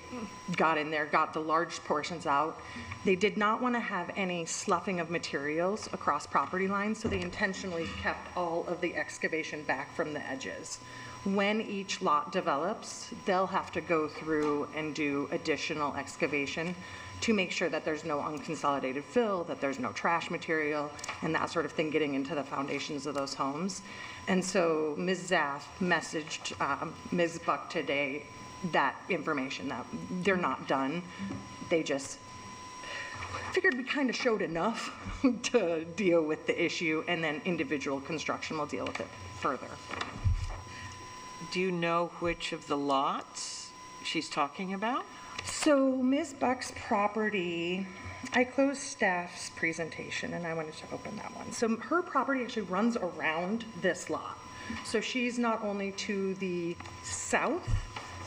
got in there, got the large portions out, they did not want to have any sloughing of materials across property lines, so they intentionally kept all of the excavation back from the edges. When each lot develops, they'll have to go through and do additional excavation to make sure that there's no unconsolidated fill, that there's no trash material, and that sort of thing getting into the foundations of those homes. And so Ms. Zaff messaged Ms. Buck today that information, that they're not done. They just figured we kind of showed enough to deal with the issue, and then individual construction will deal with it further. Do you know which of the lots she's talking about? So Ms. Buck's property, I closed staff's presentation and I wanted to open that one. So her property actually runs around this lot. So she's not only to the south,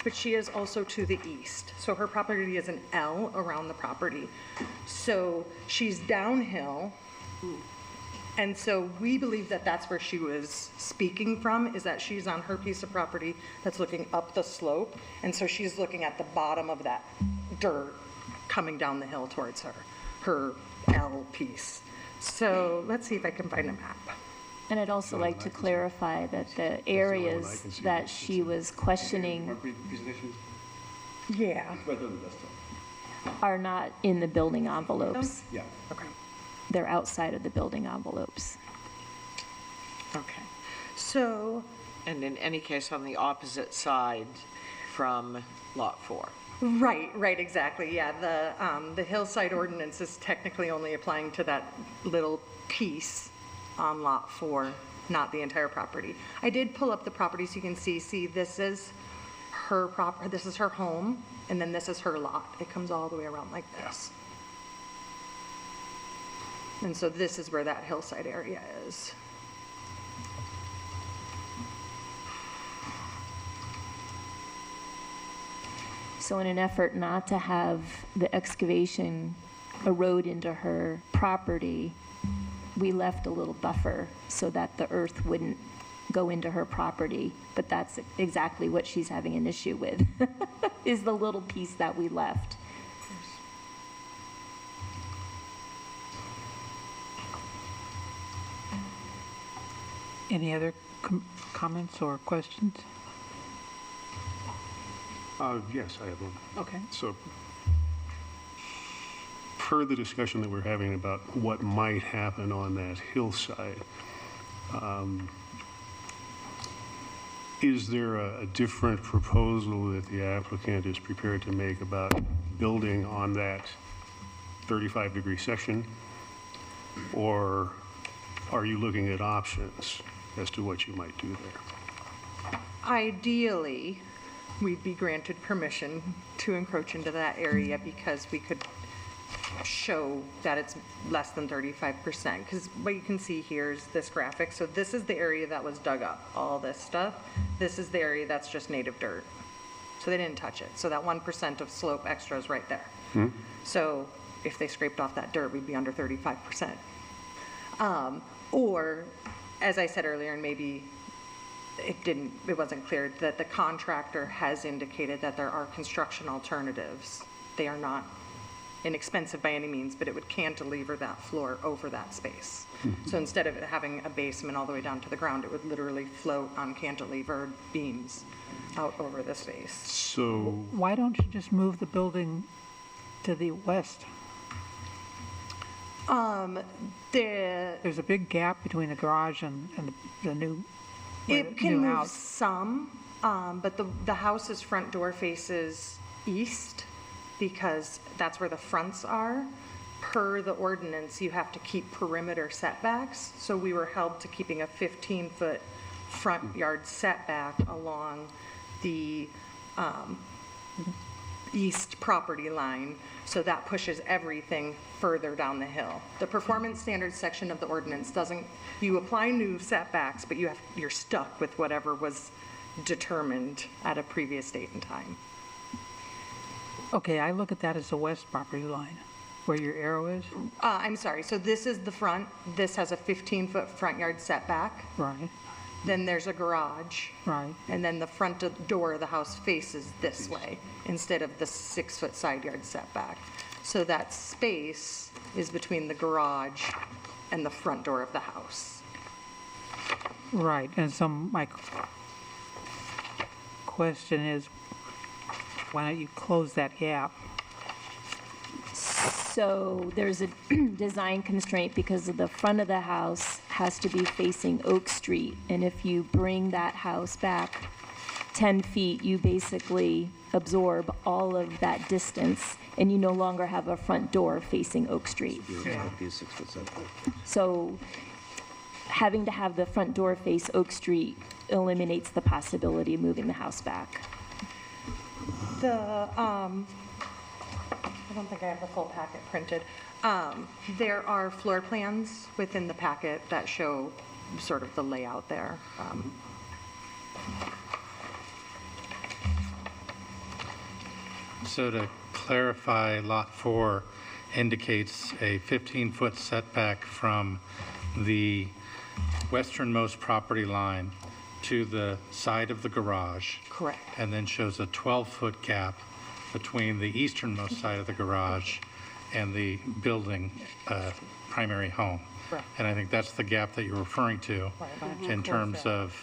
but she is also to the east. So her property is an L around the property. So she's downhill. And so we believe that that's where she was speaking from, is that she's on her piece of property that's looking up the slope. And so she's looking at the bottom of that dirt coming down the hill towards her L piece. So let's see if I can find a map. And I'd also like to clarify that the areas that she was questioning Yeah. are not in the building envelopes. Yeah. Okay. They're outside of the building envelopes. Okay. So, And in any case, on the opposite side from Lot 4. right, exactly. Yeah, the hillside ordinance is technically only applying to that little piece on Lot 4, not the entire property. I did pull up the property so you can see this is her this is her home, and then this is her lot. It comes all the way around like this. And so this is where that hillside area is. So in an effort not to have the excavation erode into her property, we left a little buffer so that the earth wouldn't go into her property. But that's exactly what she's having an issue with, is the little piece that we left. Any other comments or questions? Yes, I have one. Okay. So, per the discussion that we're having about what might happen on that hillside, is there a different proposal that the applicant is prepared to make about building on that 35-degree section? Or are you looking at options as to what you might do there? Ideally, we'd be granted permission to encroach into that area because we could show that it's less than 35%. Because what you can see here is this graphic. So this is the area that was dug up, all this stuff. This is the area that's just native dirt. So they didn't touch it. So that 1% of slope extra is right there. So if they scraped off that dirt, we'd be under 35%. Or, as I said earlier, and maybe it wasn't clear, that the contractor has indicated that there are construction alternatives. They are not inexpensive by any means, but it would cantilever that floor over that space. So instead of it having a basement all the way down to the ground, it would literally float on cantilevered beams out over the space. So, Why don't you just move the building to the west? There's a big gap between the garage and the new, It can new move house. some, but the house's front door faces east because that's where the fronts are. Per the ordinance, you have to keep perimeter setbacks, so we were held to keeping a 15-foot front yard setback along the east property line, so that pushes everything further down the hill. The performance standards section of the ordinance doesn't, you apply new setbacks, but you're stuck with whatever was determined at a previous date and time. Okay, I look at that as the west property line, where your arrow is. I'm sorry, so this is the front, this has a 15-foot front yard setback, Right, then there's a garage, right. and then the front door of the house faces this way instead of the 6-foot side yard setback. So that space is between the garage and the front door of the house. Right, and so my question is, why don't you close that gap? So there's a design constraint because of the front of the house has to be facing Oak Street. And if you bring that house back 10 feet, you basically absorb all of that distance and you no longer have a front door facing Oak Street. So having to have the front door face Oak Street eliminates the possibility of moving the house back. I don't think I have the full packet printed. There are floor plans within the packet that show sort of the layout there. So to clarify, Lot 4 indicates a 15-foot setback from the westernmost property line to the side of the garage. Correct. And then shows a 12-foot gap between the easternmost side of the garage and the building primary home. Right. And I think that's the gap that you're referring to in terms of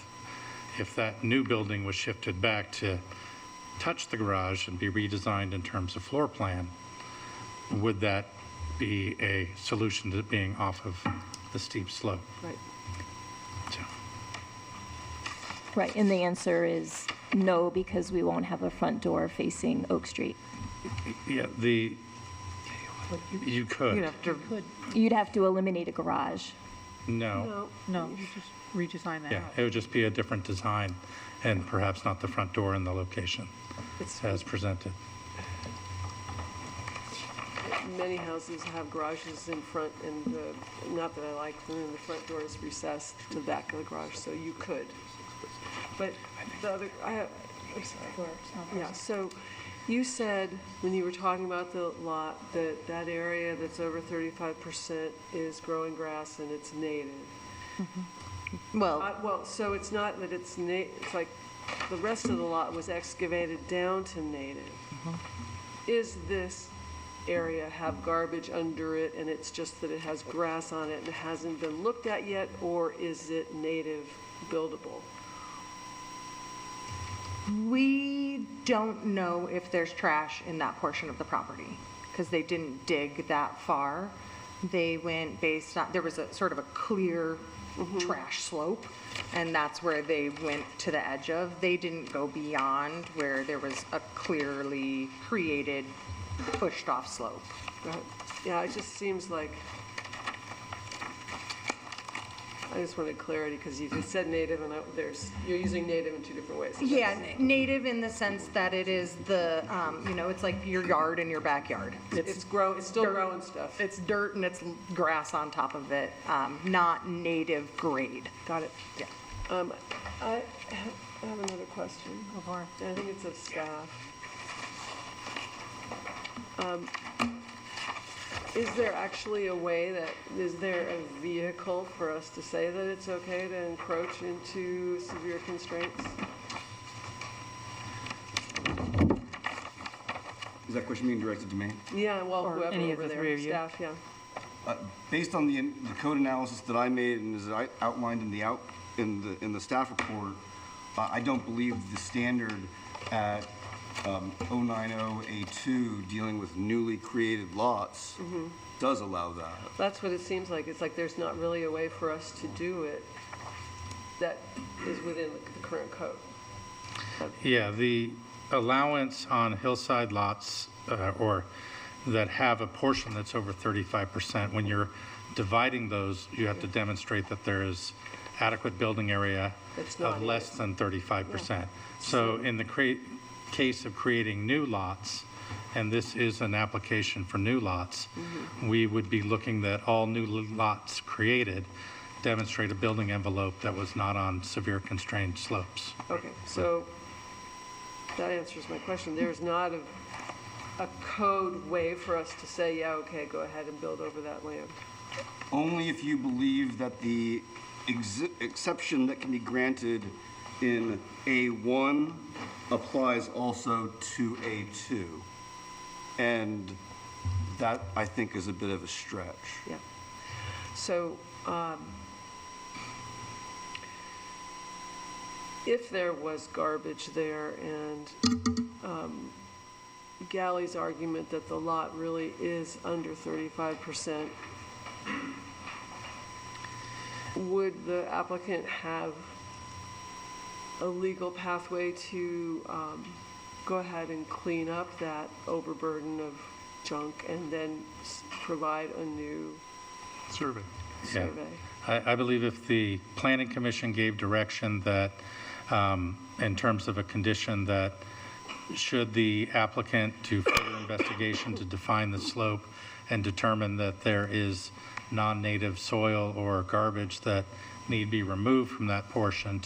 if that new building was shifted back to touch the garage and be redesigned in terms of floor plan, would that be a solution to being off of the steep slope? Right. So, Right, and the answer is no, because we won't have a front door facing Oak Street. yeah, you could. You'd have to, You'd have to eliminate a garage. No. No, you just redesign the Yeah, house. it would just be a different design and perhaps not the front door in the location as presented. Many houses have garages in front, and not that I like them, and the front door is recessed to the back of the garage, so you could. But the other, I'm sorry. Yeah, so you said, when you were talking about the lot, that that area that's over 35% is growing grass and it's native. well, Well, so it's not that it's it's like the rest of the lot was excavated down to native. Is this area have garbage under it and it's just that it has grass on it and it hasn't been looked at yet, or is it native buildable? we don't know if there's trash in that portion of the property because they didn't dig that far. They went based on, there was a sort of a clear trash slope, and that's where they went to the edge of. They didn't go beyond where there was a clearly created, pushed off slope. Yeah, it just seems like, I just wanted clarity because you just said native and you're using native in two different ways. Yeah, native in the sense that it is the, it's like your yard and your backyard. It's still dirt. growing stuff. It's dirt and it's grass on top of it, not native grade. Got it. Yeah. I have another question. I think it's of staff. Is there actually a way is there a vehicle for us to say that it's okay to encroach into severe constraints? Is that question being directed to me? Yeah, well, Or whoever any of over the there, three of you. staff, yeah. Based on the code analysis that I made and as I outlined in the staff report, I don't believe the standard at 090A2 dealing with newly created lots does allow that. That's what it seems like. It's like there's not really a way for us to do it that is within the current code. Yeah, the allowance on hillside lots or that have a portion that's over 35%, when you're dividing those, you have to demonstrate that there is adequate building area It's not of less here. than 35%. So in the case of creating new lots, and this is an application for new lots, we would be looking that all new lots created demonstrate a building envelope that was not on severe constrained slopes. Okay, so that answers my question. There's not a code way for us to say, yeah, okay, go ahead and build over that land. Only if you believe that the exception that can be granted in A1 applies also to A2. And that, I think, is a bit of a stretch. Yeah. So, if there was garbage there and Gally's argument that the lot really is under 35%, would the applicant have a legal pathway to go ahead and clean up that overburden of junk and then provide a new Survey. Yeah. survey? I believe if the Planning Commission gave direction that, in terms of a condition that should the applicant do further investigation to define the slope and determine that there is non-native soil or garbage that need be removed from that portion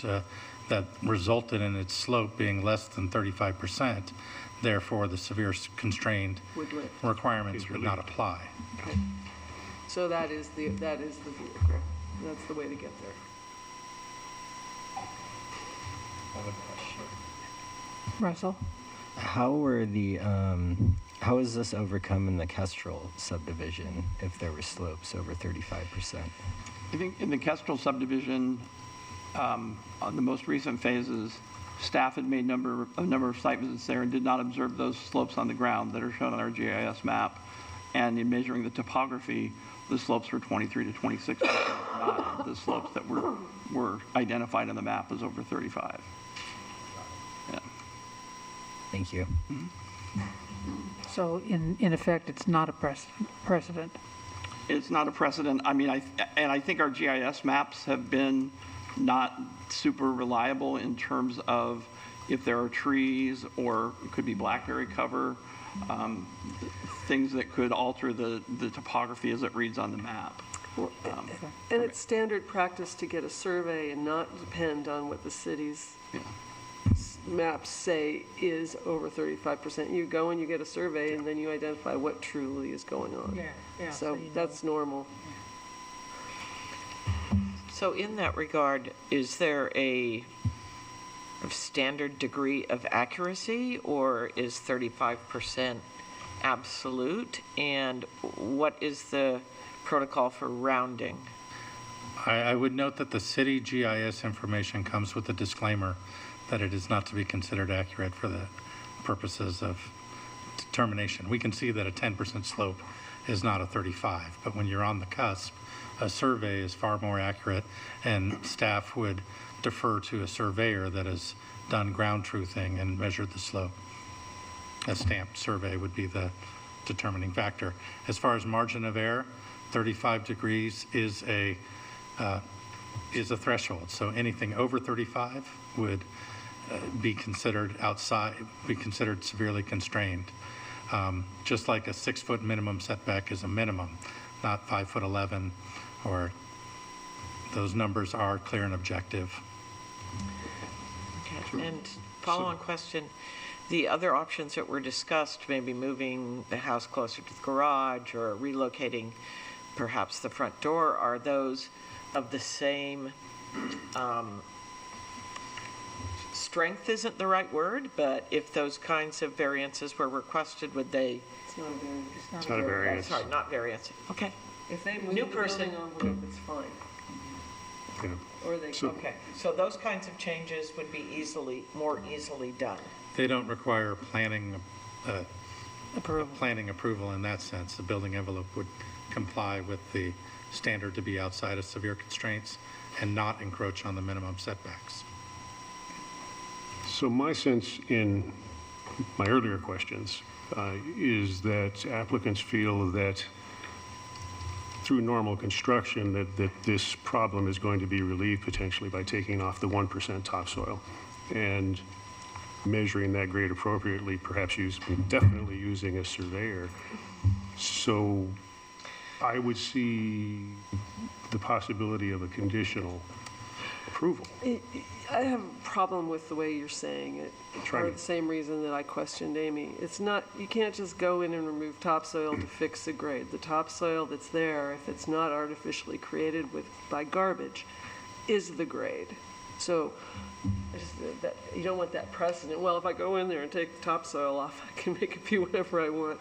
that resulted in its slope being less than 35%, therefore the severe constrained Would lift. requirements would not apply. Okay. So that is the vehicle. That's the way to get there. Russell? How is this overcome in the Kestrel subdivision if there were slopes over 35%? I think in the Kestrel subdivision, on the most recent phases, staff had made a number of site visits there and did not observe those slopes on the ground that are shown on our GIS map. And in measuring the topography, the slopes were 23 to 26%, not the slopes that were identified on the map as over 35. Yeah. Thank you. So in effect, it's not a precedent. It's not a precedent. I mean, I think our GIS maps have been not super reliable in terms of if there are trees or it could be blackberry cover, things that could alter the topography as it reads on the map. And it's standard practice to get a survey and not depend on what the city's maps say is over 35%. You go and you get a survey and then you identify what truly is going on. Yeah. So that's normal. So in that regard, is there a standard degree of accuracy, or is 35% absolute? And what is the protocol for rounding? I would note that the city GIS information comes with a disclaimer that it is not to be considered accurate for the purposes of determination. We can see that a 10% slope is not a 35, but when you're on the cusp, a survey is far more accurate, and staff would defer to a surveyor that has done ground truthing and measured the slope. A stamped survey would be the determining factor. As far as margin of error, 35 degrees is a threshold. So anything over 35 would be considered severely constrained. Just like a 6-foot minimum setback is a minimum, not 5'11", or those numbers are clear and objective. Okay. And follow-on question, the other options that were discussed, maybe moving the house closer to the garage or relocating perhaps the front door, are those of the same strength isn't the right word, but if those kinds of variances were requested, would they? It's not a variance. It's not a variance. Sorry, not variance. Okay. If they move New the person. building envelope, it's fine. Yeah. Or they, So- Okay, so those kinds of changes would be more easily done. They don't require planning approval in that sense. The building envelope would comply with the standard to be outside of severe constraints and not encroach on the minimum setbacks. So my sense in my earlier questions is that applicants feel that through normal construction, that this problem is going to be relieved potentially by taking off the 1% topsoil and measuring that grade appropriately, perhaps definitely using a surveyor. So I would see the possibility of a conditional approval. I have a problem with the way you're saying it, Try for it. the same reason that I questioned Amy. It's not, you can't just go in and remove topsoil to fix the grade. The topsoil that's there, if it's not artificially created by garbage, is the grade. So you don't want that precedent. Well, if I go in there and take the topsoil off, I can make it be whatever I want.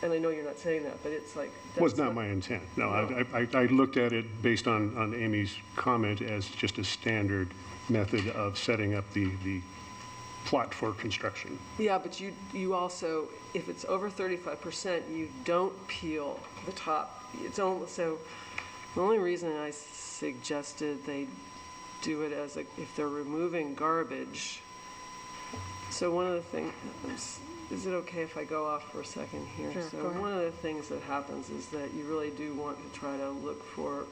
And I know you're not saying that, but it's like. Was not my intent. No, I looked at it based on Amy's comment as just a standard method of setting up the plot for construction. Yeah, but you also, if it's over 35%, you don't peel the top. It's almost, so the only reason I suggested they do it as if they're removing garbage. So one of the things, is it okay if I go off for a second here? Sure, So go ahead. one of the things that happens is that you really do want to try to look for,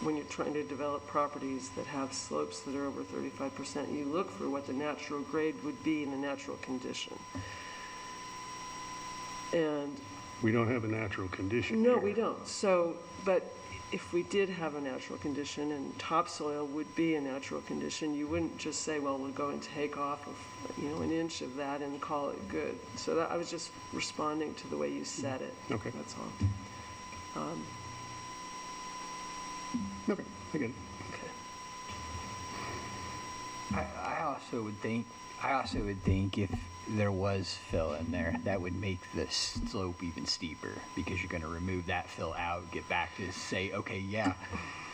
when you're trying to develop properties that have slopes that are over 35%, you look for what the natural grade would be in a natural condition. And We don't have a natural condition no, here. we don't. So, but if we did have a natural condition and topsoil would be a natural condition, you wouldn't just say, well, we'll go and take off an inch of that and call it good. So that, I was just responding to the way you said it. Okay. That's all. Okay, I get it. Okay. I also would think if there was fill in there, that would make the slope even steeper because you're going to remove that fill out, get back to say, okay, yeah,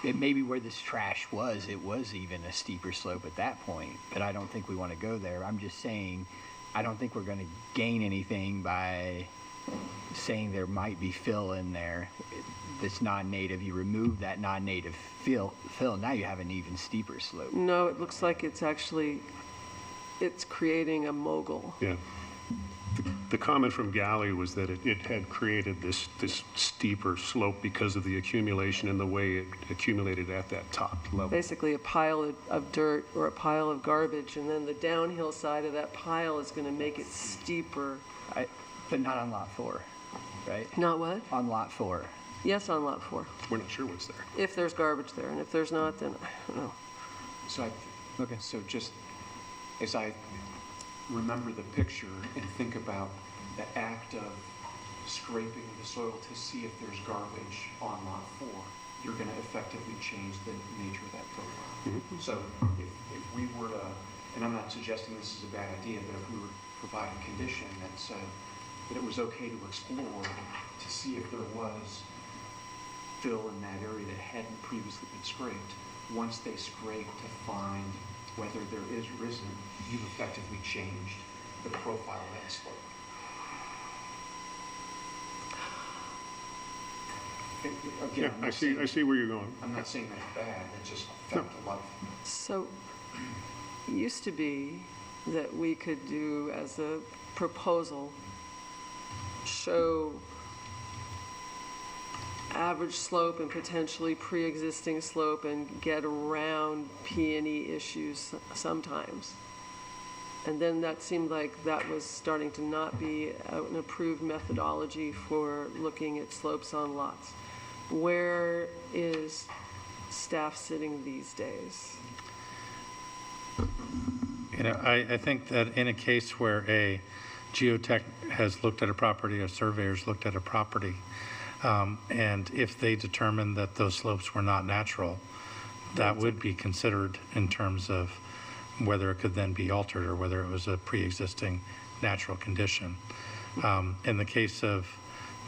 it maybe where this trash was, it was even a steeper slope at that point, but I don't think we want to go there. I'm just saying, I don't think we're going to gain anything by saying there might be fill in there that's non-native. You remove that non-native fill, now you have an even steeper slope. No, it looks like it's creating a mogul. Yeah. The comment from Galley was that it had created this steeper slope because of the accumulation and the way it accumulated at that top level. Basically a pile of dirt or a pile of garbage, and then the downhill side of that pile is going to make it steeper. But not on lot 4, right? Not what? On lot 4. Yes, on lot 4. We're not sure what's there. If there's garbage there, and if there's not, then I don't know. So just as I remember the picture and think about the act of scraping the soil to see if there's garbage on lot 4, you're going to effectively change the nature of that profile. So if we were to, and I'm not suggesting this is a bad idea, but if we were to provide a condition that said that it was okay to explore to see if there was fill in that area that hadn't previously been scraped, once they scrape to find whether there is or isn't, you've effectively changed the profile of that slope. Again, Yeah, I see where you're going. I'm not saying that's bad, it just affects a lot of. So, it used to be that we could do as a proposal, show average slope and potentially pre-existing slope and get around P&E issues sometimes. And then that seemed like that was starting to not be an approved methodology for looking at slopes on lots. Where is staff sitting these days? I think that in a case where a geotech has looked at a property, a surveyor's looked at a property, and if they determine that those slopes were not natural, that would be considered in terms of whether it could then be altered or whether it was a pre-existing natural condition. In the case of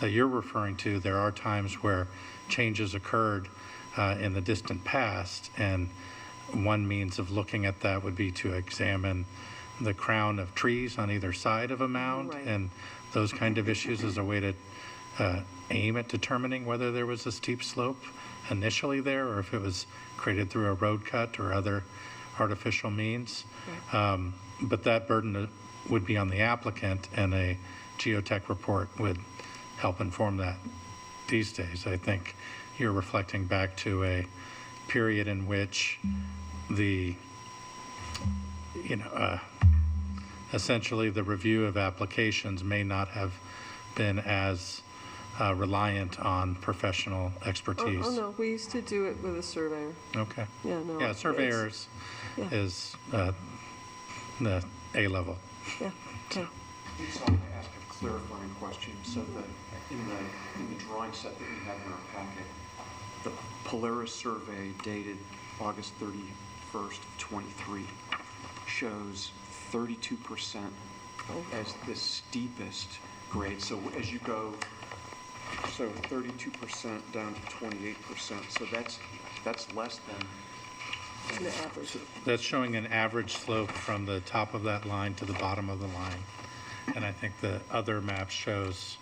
that you're referring to, there are times where changes occurred in the distant past, and one means of looking at that would be to examine the crown of trees on either side of a mound, Right. and those kind of issues as a way to aim at determining whether there was a steep slope initially there, or if it was created through a road cut or other artificial means. But that burden would be on the applicant, and a geotech report would help inform that. These days, I think you're reflecting back to a period in which the, essentially the review of applications may not have been as reliant on professional expertise. Oh, no, we used to do it with a surveyor. Okay. Yeah, no. Yeah, surveyors yeah. is the A level. Yeah, okay. So I'm going to ask a clarifying question. So in the drawing set that we have in our packet, the Polaris survey dated August 31st of 23 shows 32% as the steepest grade. So as you go, so 32% down to 28%. So that's less than The average. That's showing an average slope from the top of that line to the bottom of the line. And I think the other map shows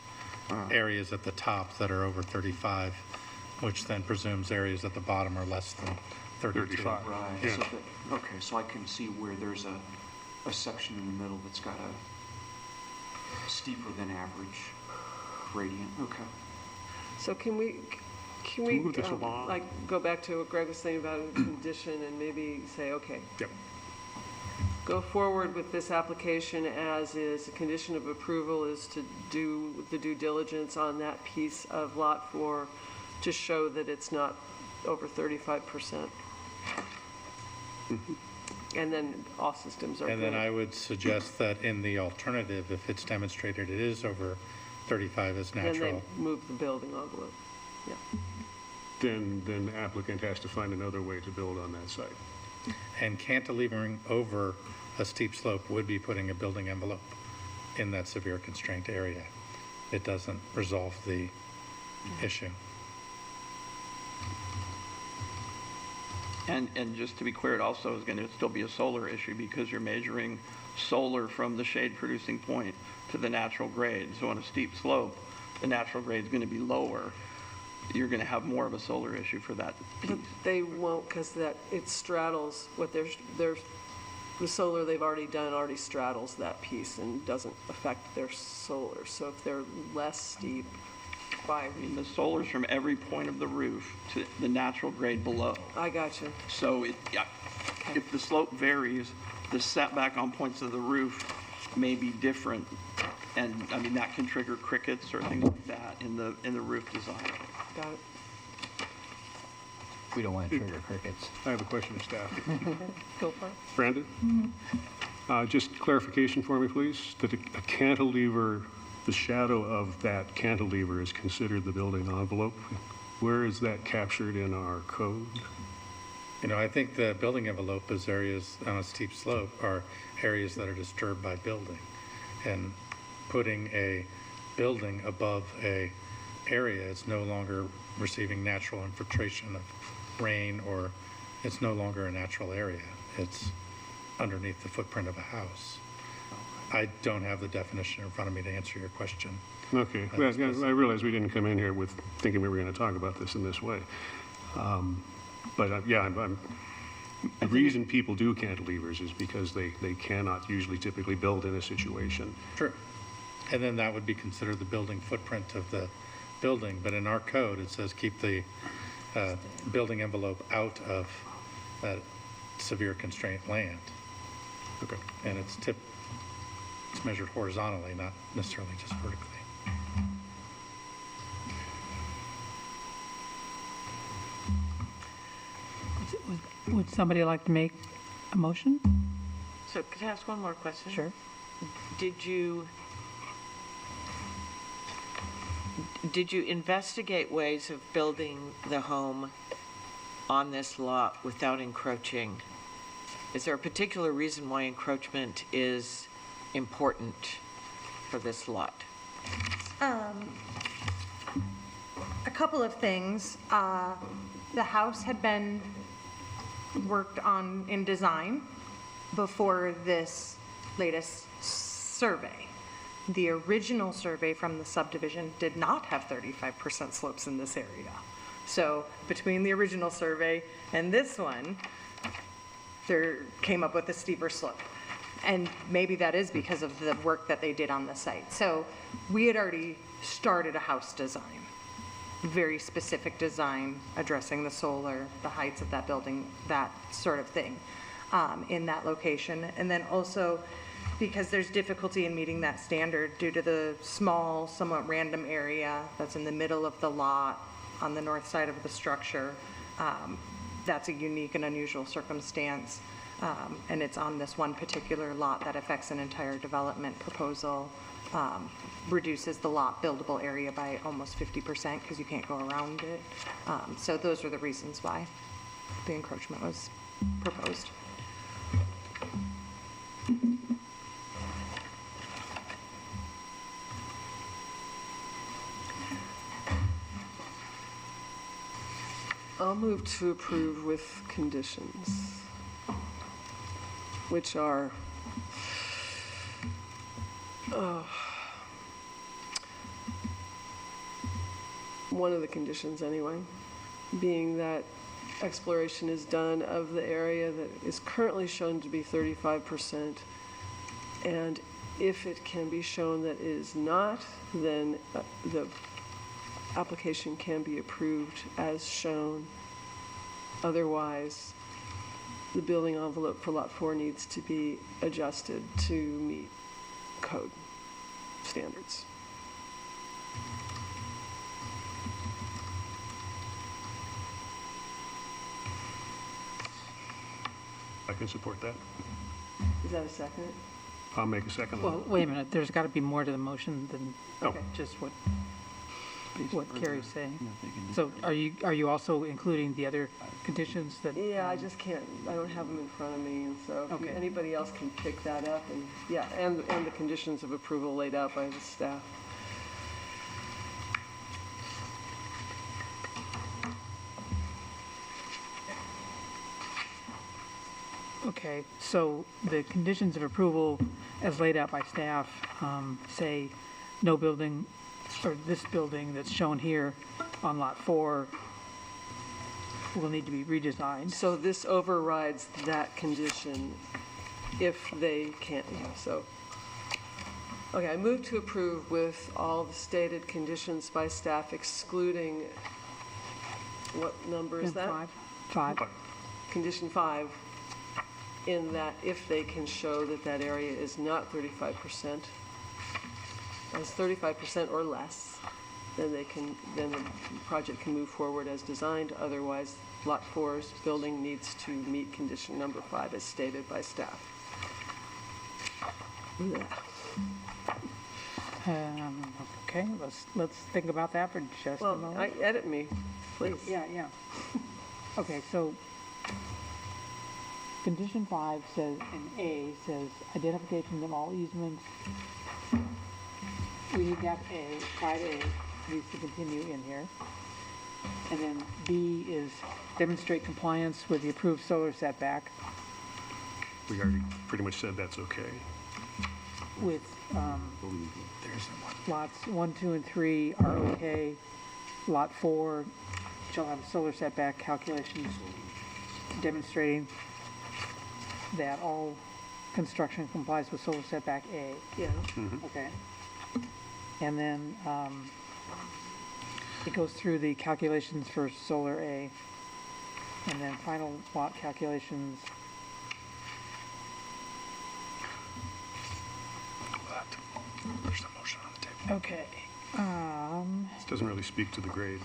areas at the top that are over 35, which then presumes areas at the bottom are less than 32. 35. right. Yeah. So okay, so I can see where there's a section in the middle that's got a steeper than average gradient. Okay. So can we move this along? like, go back to what Greg was saying about a condition and maybe say, okay, Yep. go forward with this application as is. A condition of approval is to do the due diligence on that piece of Lot 4 to show that it's not over 35%. And then all systems are good. And then I would suggest that in the alternative, if it's demonstrated it is over 35 as Then natural, they move the building envelope. Yeah. Then the applicant has to find another way to build on that site. and cantilevering over a steep slope would be putting a building envelope in that severe constraint area. It doesn't resolve the issue. And just to be clear, it also is going to still be a solar issue because you're measuring solar from the shade producing point to the natural grade. So on a steep slope, the natural grade is going to be lower. You're going to have more of a solar issue for that piece. But they won't, because that, it straddles what the solar they've already done already straddles that piece and doesn't affect their solar. So if they're less steep by, I mean, the solar's from every point of the roof to the natural grade below. I got you. So if the slope varies, the setback on points of the roof may be different. And I mean, that can trigger crickets or things like that in the roof design. Got it. We don't want to trigger crickets. I have a question to staff. Go for it. Brandon? Just clarification for me, please, that a cantilever, the shadow of that cantilever is considered the building envelope. Where is that captured in our code? You know, I think the building envelope is areas on a steep slope are areas that are disturbed by building. And putting a building above a area is no longer receiving natural infiltration of rain, or it's no longer a natural area. It's underneath the footprint of a house. I don't have the definition in front of me to answer your question. Okay, well, I realize we didn't come in here with thinking we were going to talk about this in this way. The reason people do cantilevers is because they cannot usually typically build in a situation. True. And then that would be considered the building footprint of the building, but in our code, it says keep the building envelope out of that severe constraint land. Okay. And it's measured horizontally, not necessarily just vertically. Would somebody like to make a motion? So could I ask one more question? Sure. Did you investigate ways of building the home on this lot without encroaching Is there a particular reason why encroachment is important for this lot? A couple of things. The house had been worked on in design before this latest survey. The original survey from the subdivision did not have 35% slopes in this area. So between the original survey and this one, there came up with a steeper slope. And maybe that is because of the work that they did on the site. So we had already started a house design, very specific design, addressing the solar, the heights of that building, that sort of thing, in that location. And then also, because there's difficulty in meeting that standard due to the small, somewhat random area that's in the middle of the lot on the north side of the structure, that's a unique and unusual circumstance. And it's on this one particular lot that affects an entire development proposal, reduces the lot buildable area by almost 50% because you can't go around it. So those are the reasons why the encroachment was proposed. I'll move to approve with conditions, which are, one of the conditions anyway, being that exploration is done of the area that is currently shown to be 35%, and if it can be shown that it is not, then the application can be approved as shown. Otherwise, the building envelope for Lot 4 needs to be adjusted to meet code standards. I can support that. Is that a second? I'll make a second. Well, wait a minute, there's got to be more to the motion than Oh. just what Carrie's saying. So are you also including the other conditions that? Yeah, I just can't, I don't have them in front of me, and so if Okay. anybody else can pick that up, and, yeah, and the conditions of approval laid out by the staff. Okay, so the conditions of approval as laid out by staff say no building, or this building that's shown here on Lot 4 will need to be redesigned. So this overrides that condition if they can't, so. Okay, I move to approve with all the stated conditions by staff excluding, what number is that? Five. Condition 5, in that if they can show that that area is not 35%, as 35% or less, then the project can move forward as designed. Otherwise, Lot 4's building needs to meet condition number 5 as stated by staff. Yeah. Okay, let's think about that for just a Well, moment. edit me, please. Yeah. Okay, so condition 5 says, in A, says identification of all easements. We need to have A, 5A needs to continue in here. And then B is demonstrate compliance with the approved solar setback We already pretty much said that's okay. with lots 1, 2, and 3 are okay. Lot 4 shall have solar setback calculations demonstrating that all construction complies with solar setback A. Yeah. Okay. And then it goes through the calculations for solar A. And then final lot calculations. There's a motion on the table. Okay. This doesn't really speak to the grade.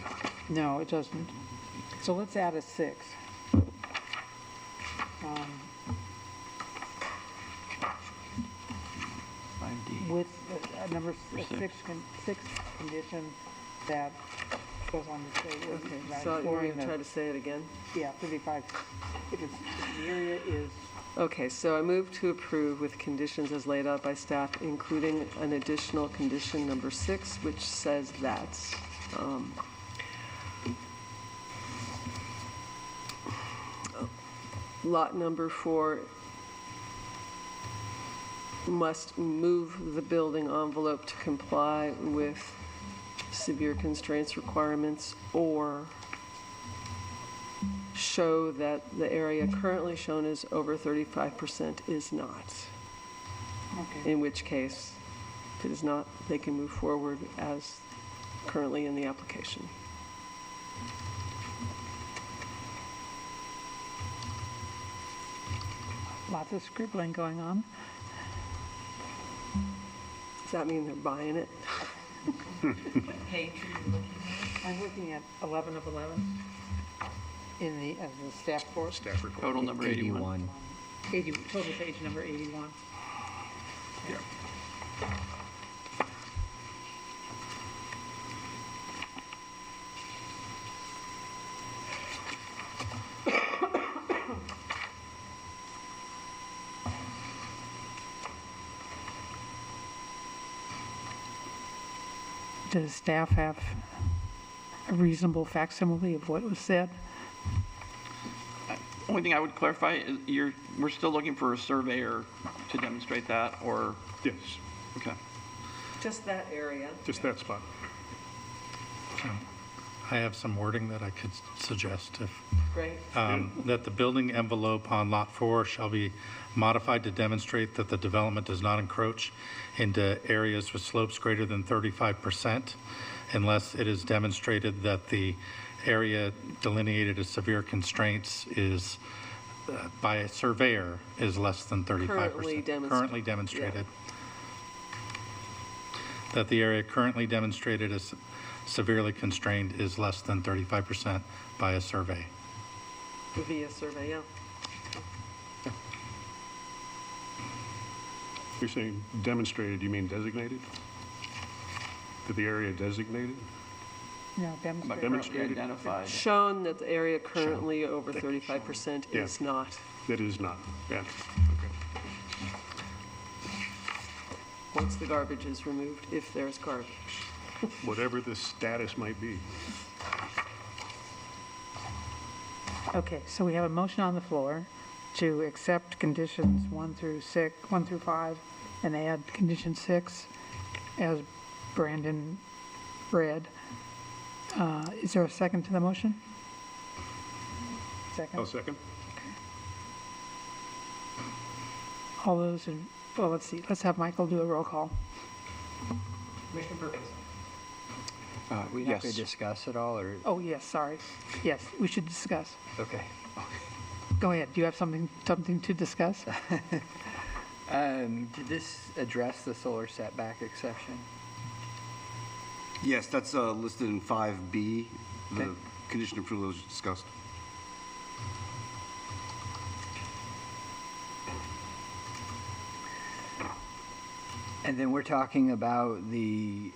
No, it doesn't. So let's add a 6. With number six condition that goes on to say. Okay, so you want me to try to say it again? Yeah, 35 if the area is, Okay, so I move to approve with conditions as laid out by staff, including an additional condition number 6, which says that lot number 4 must move the building envelope to comply with severe constraints requirements or show that the area currently shown as over 35% is not. okay. In which case, if it is not, they can move forward as currently in the application. Lots of scribbling going on. Does that mean they're buying it? Page are you looking at? I'm looking at 11 of 11 in the, as the staff report. Staff report. Total number 81. 80, total page number 81. Yeah. Does staff have a reasonable facsimile of what was said? Only thing I would clarify is we're still looking for a surveyor to demonstrate that, or, Yes, okay. Just that area. just that spot. I have some wording that I could suggest if Great. that the building envelope on Lot 4 shall be modified to demonstrate that the development does not encroach into areas with slopes greater than 35% unless it is demonstrated that the area delineated as severe constraints is, by a surveyor, is less than 35%. Currently demonstrated. That the area currently demonstrated as severely constrained is less than 35% by a survey. Via survey, yeah. You're saying demonstrated, you mean designated? To the area designated? No, demonstrate. Demonstrated? Identified. Shown that the area currently over 35% Yeah. is not. That is not, yeah, okay. Once the garbage is removed, if there's garbage. Whatever the status might be. Okay, so we have a motion on the floor to accept conditions 1 through 5, and add condition 6 as Brandon read. Is there a second to the motion? Second? I'll second. All those in, well, let's see, let's have Michael do a roll call. We have to Yes. discuss it all, or, Oh, yes, sorry. Yes, we should discuss. okay. Go ahead, do you have something to discuss? Did this address the solar setback exception? Yes, that's listed in 5B, the Okay. condition approval was discussed. And then we're talking about the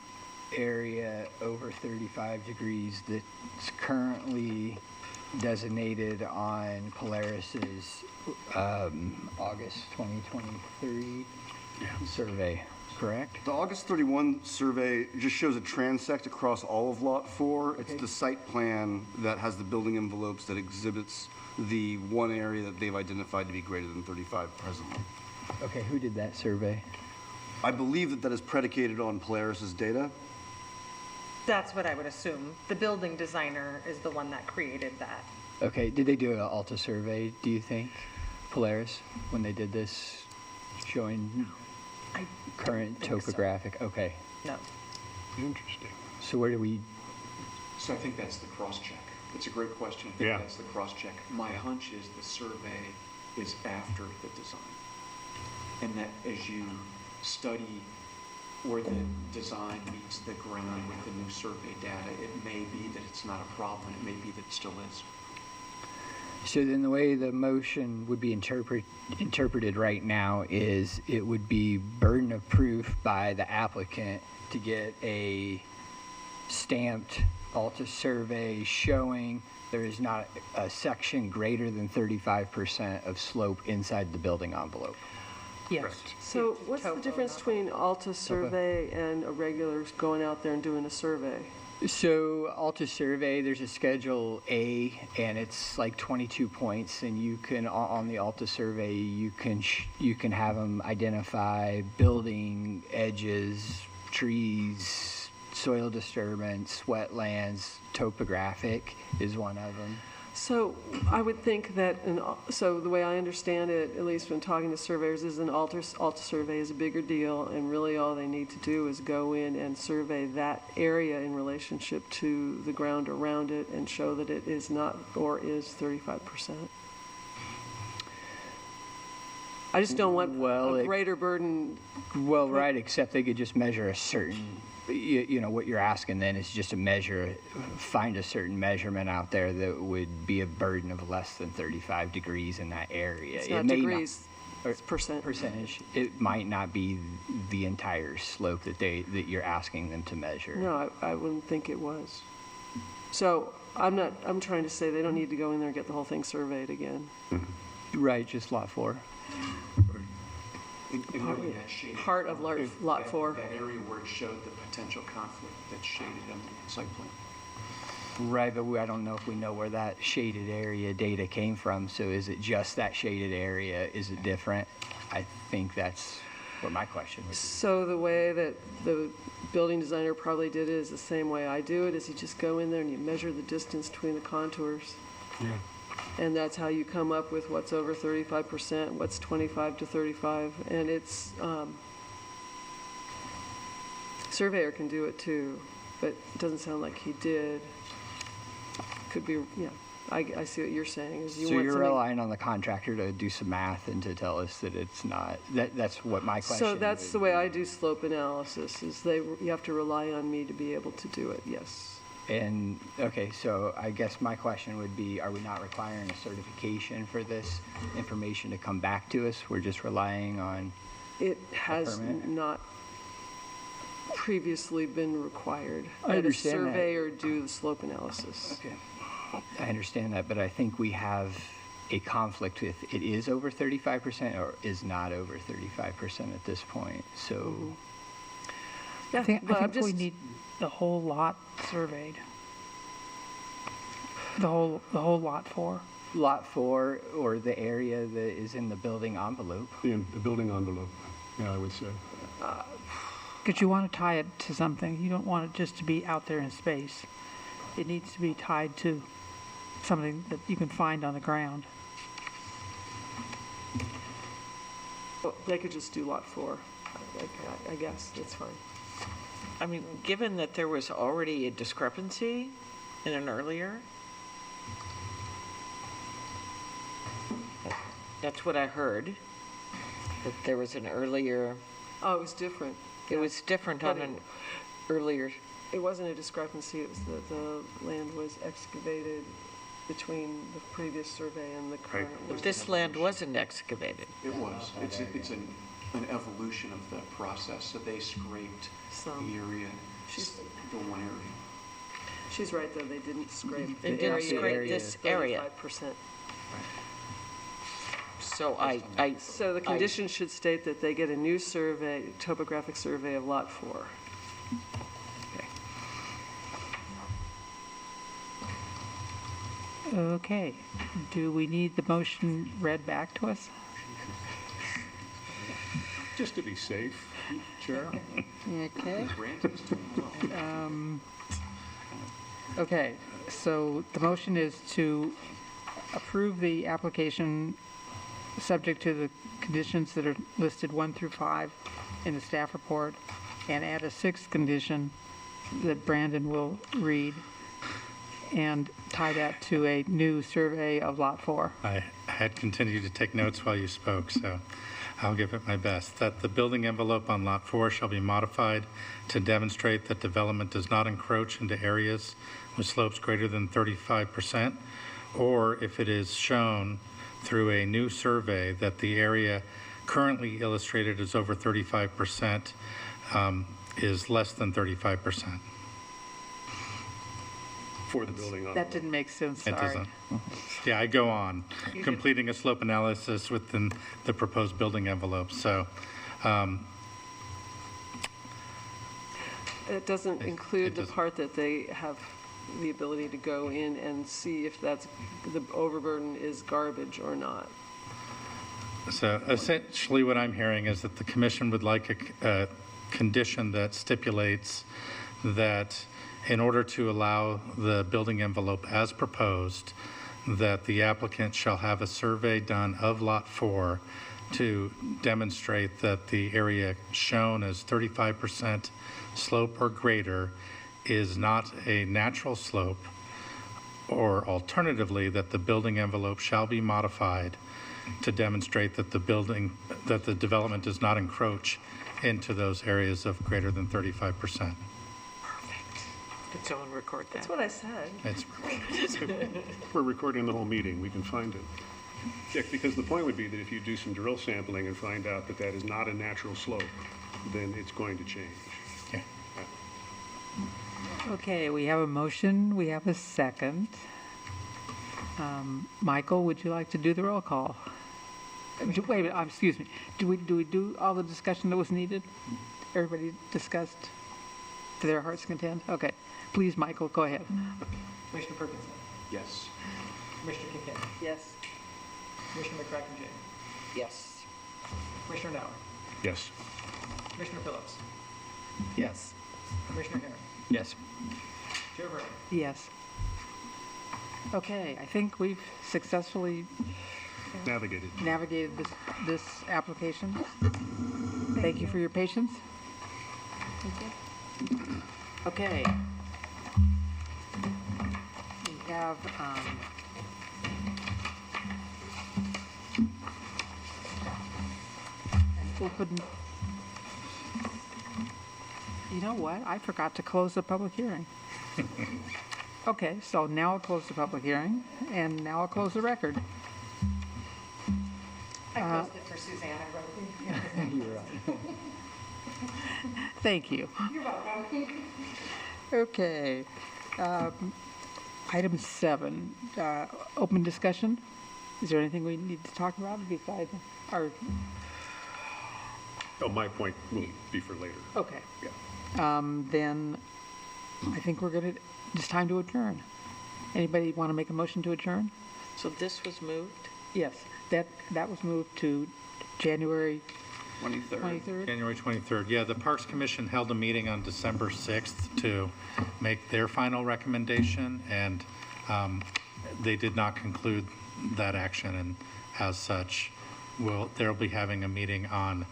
area over 35 degrees that's currently designated on Polaris's August 2023 survey, correct? The August 31 survey just shows a transect across all of Lot 4. It's Okay. the site plan that has the building envelopes that exhibits the one area that they've identified to be greater than 35 presently. Okay, who did that survey? I believe that that is predicated on Polaris's data. That's what I would assume. The building designer is the one that created that. Okay, did they do an Alta survey, do you think, Polaris, when they did this, showing I current think so. topographic? Okay, No. Interesting. so where do we, So I think that's the cross-check. It's a great question. I Yeah. think that's the cross-check. My hunch is the survey is after the design. And that as you study where the design meets the ground with the new survey data, it may be that it's not a problem, it may be that it still is. so then the way the motion would be interpreted right now is it would be burden of proof by the applicant to get a stamped Alta survey showing There is not a section greater than 35% of slope inside the building envelope. Yes. So what's the difference between Alta survey and a regular going out there and doing a survey? So Alta survey, there's a Schedule A, and it's like 22 points, and you can, on the Alta survey, you can have them identify building edges, trees, soil disturbance, wetlands, topographic is one of them. So I would think that, so the way I understand it, at least when talking to surveyors, is an Alta survey is a bigger deal, and really all they need to do is go in and survey that area in relationship to the ground around it and show that it is not or is 35%. I just don't want a greater burden. Well, right, except they could just measure a certain, you know, what you're asking then is just a measure, find a certain measurement out there that would be a burden of less than 35 degrees in that area. It's not degrees, it's percentage. It might not be the entire slope that you're asking them to measure. No, I wouldn't think it was. So I'm trying to say they don't need to go in there and get the whole thing surveyed again. Right, just lot 4. Part of lot 4. That area where it showed the potential conflict that's shaded on the site plan. Right, but I don't know if we know where that shaded area data came from. So is it just that shaded area? Is it different? I think that's what my question would be. So the way that the building designer probably did it is the same way I do it, is you just go in there and you measure the distance between the contours. Yeah. And that's how you come up with what's over 35%, what's 25 to 35. And it's, surveyor can do it too, but it doesn't sound like he did. Could be, yeah, I see what you're saying. Is you so want you're something, relying on the contractor to do some math and to tell us that it's not, that's what my question so that's the way be. I do slope analysis, is you have to rely on me to be able to do it, yes. And, okay, so I guess my question would be, are we not requiring a certification for this information to come back to us? We're just relying on It has permit? not previously been required. I understand that. That a surveyor do the slope analysis. Okay. I understand that, but I think we have a conflict with it is over 35% or is not over 35% at this point. So Yeah, I think but I'm we just, need the whole lot surveyed. The whole lot 4. lot 4 or the area that is in the building envelope. The building envelope, yeah, I would say. Because you want to tie it to something. You don't want it just to be out there in space. It needs to be tied to something that you can find on the ground. well, they could just do lot 4. I guess, that's fine. I mean, given that there was already a discrepancy in an earlier, that's what I heard, that there was an earlier, Oh, it was different. it was different But on an earlier, It wasn't a discrepancy, it was that the land was excavated between the previous survey and the current one. but this land wasn't excavated. It was. It's an evolution of the process. So they scraped Some. the area, She's- the one area. She's right, though, they didn't scrape They the didn't area. scrape this area. 35%. So So the condition should state that they get a new survey, topographic survey of lot 4. Okay. Do we need the motion read back to us? Just to be safe, Chair. Okay. Okay, so the motion is to approve the application subject to the conditions that are listed 1 through 5 in the staff report, and add a 6th condition that Brandon will read, and tie that to a new survey of Lot 4. I had continued to take notes while you spoke, so I'll give it my best. That the building envelope on Lot 4 shall be modified to demonstrate that development does not encroach into areas with slopes greater than 35%, or if it is shown through a new survey that the area currently illustrated as over 35% is less than 35%. for the building That envelope. didn't make sense, It sorry. doesn't. Yeah, I go on, completing a slope analysis within the proposed building envelope, so, It doesn't It include the doesn't. part that they have the ability to go in and see if that's, the overburden is garbage or not. so essentially what I'm hearing is that the commission would like a condition that stipulates that in order to allow the building envelope as proposed, that the applicant shall have a survey done of Lot 4 to demonstrate that the area shown as 35% slope or greater is not a natural slope, or alternatively, that the building envelope shall be modified to demonstrate that the development does not encroach into those areas of greater than 35%. Could someone record that? That's what I said. It's We're recording the whole meeting, we can find it. Yeah, because the point would be that if you do some drill sampling and find out that that is not a natural slope, then it's going to change. yeah. Okay, we have a motion, we have a second. Michael, would you like to do the roll call? Wait a minute, excuse me. Do we do all the discussion that was needed? Everybody discussed to their heart's content? Okay. Please, Michael, go ahead. Commissioner Perkinson, Yes. Commissioner Kincaid, Yes. Commissioner McCracken Jr., Yes. Commissioner Nauer, Yes. Commissioner Phillips, Yes. Commissioner Herron, Yes. Chair Bray. Yes. Okay, I think we've successfully Navigated. navigated this application. Thank you for your patience. Okay. We have, an open, you know what? I forgot to close the public hearing. Okay, so now I'll close the public hearing, and now I'll close the record. I closed it for Suzanne, I wrote. Thank you. You're welcome. Okay. Item 7, open discussion. Is there anything we need to talk about besides our, Oh, my point will be for later. okay. Yeah. Then I think it's time to adjourn. Anybody want to make a motion to adjourn? So this was moved? Yes, that was moved to January 23rd. 23rd. January 23rd. Yeah, the Parks Commission held a meeting on December 6th to make their final recommendation, and they did not conclude that action, and as such, they'll be having a meeting on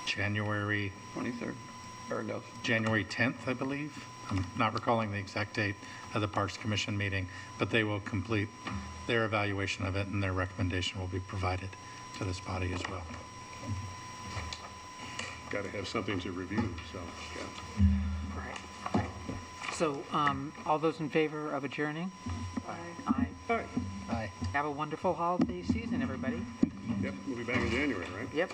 January 23rd, or no, 10th, I believe. I'm not recalling the exact date of the Parks Commission meeting, but they will complete their evaluation of it, and their recommendation will be provided to this body as well. Got to have something to review, so, yeah. Right. So, all those in favor of adjourning? Aye. Aye. Aye. Have a wonderful holiday season, everybody. Yep, we'll be back in January, right? Yep.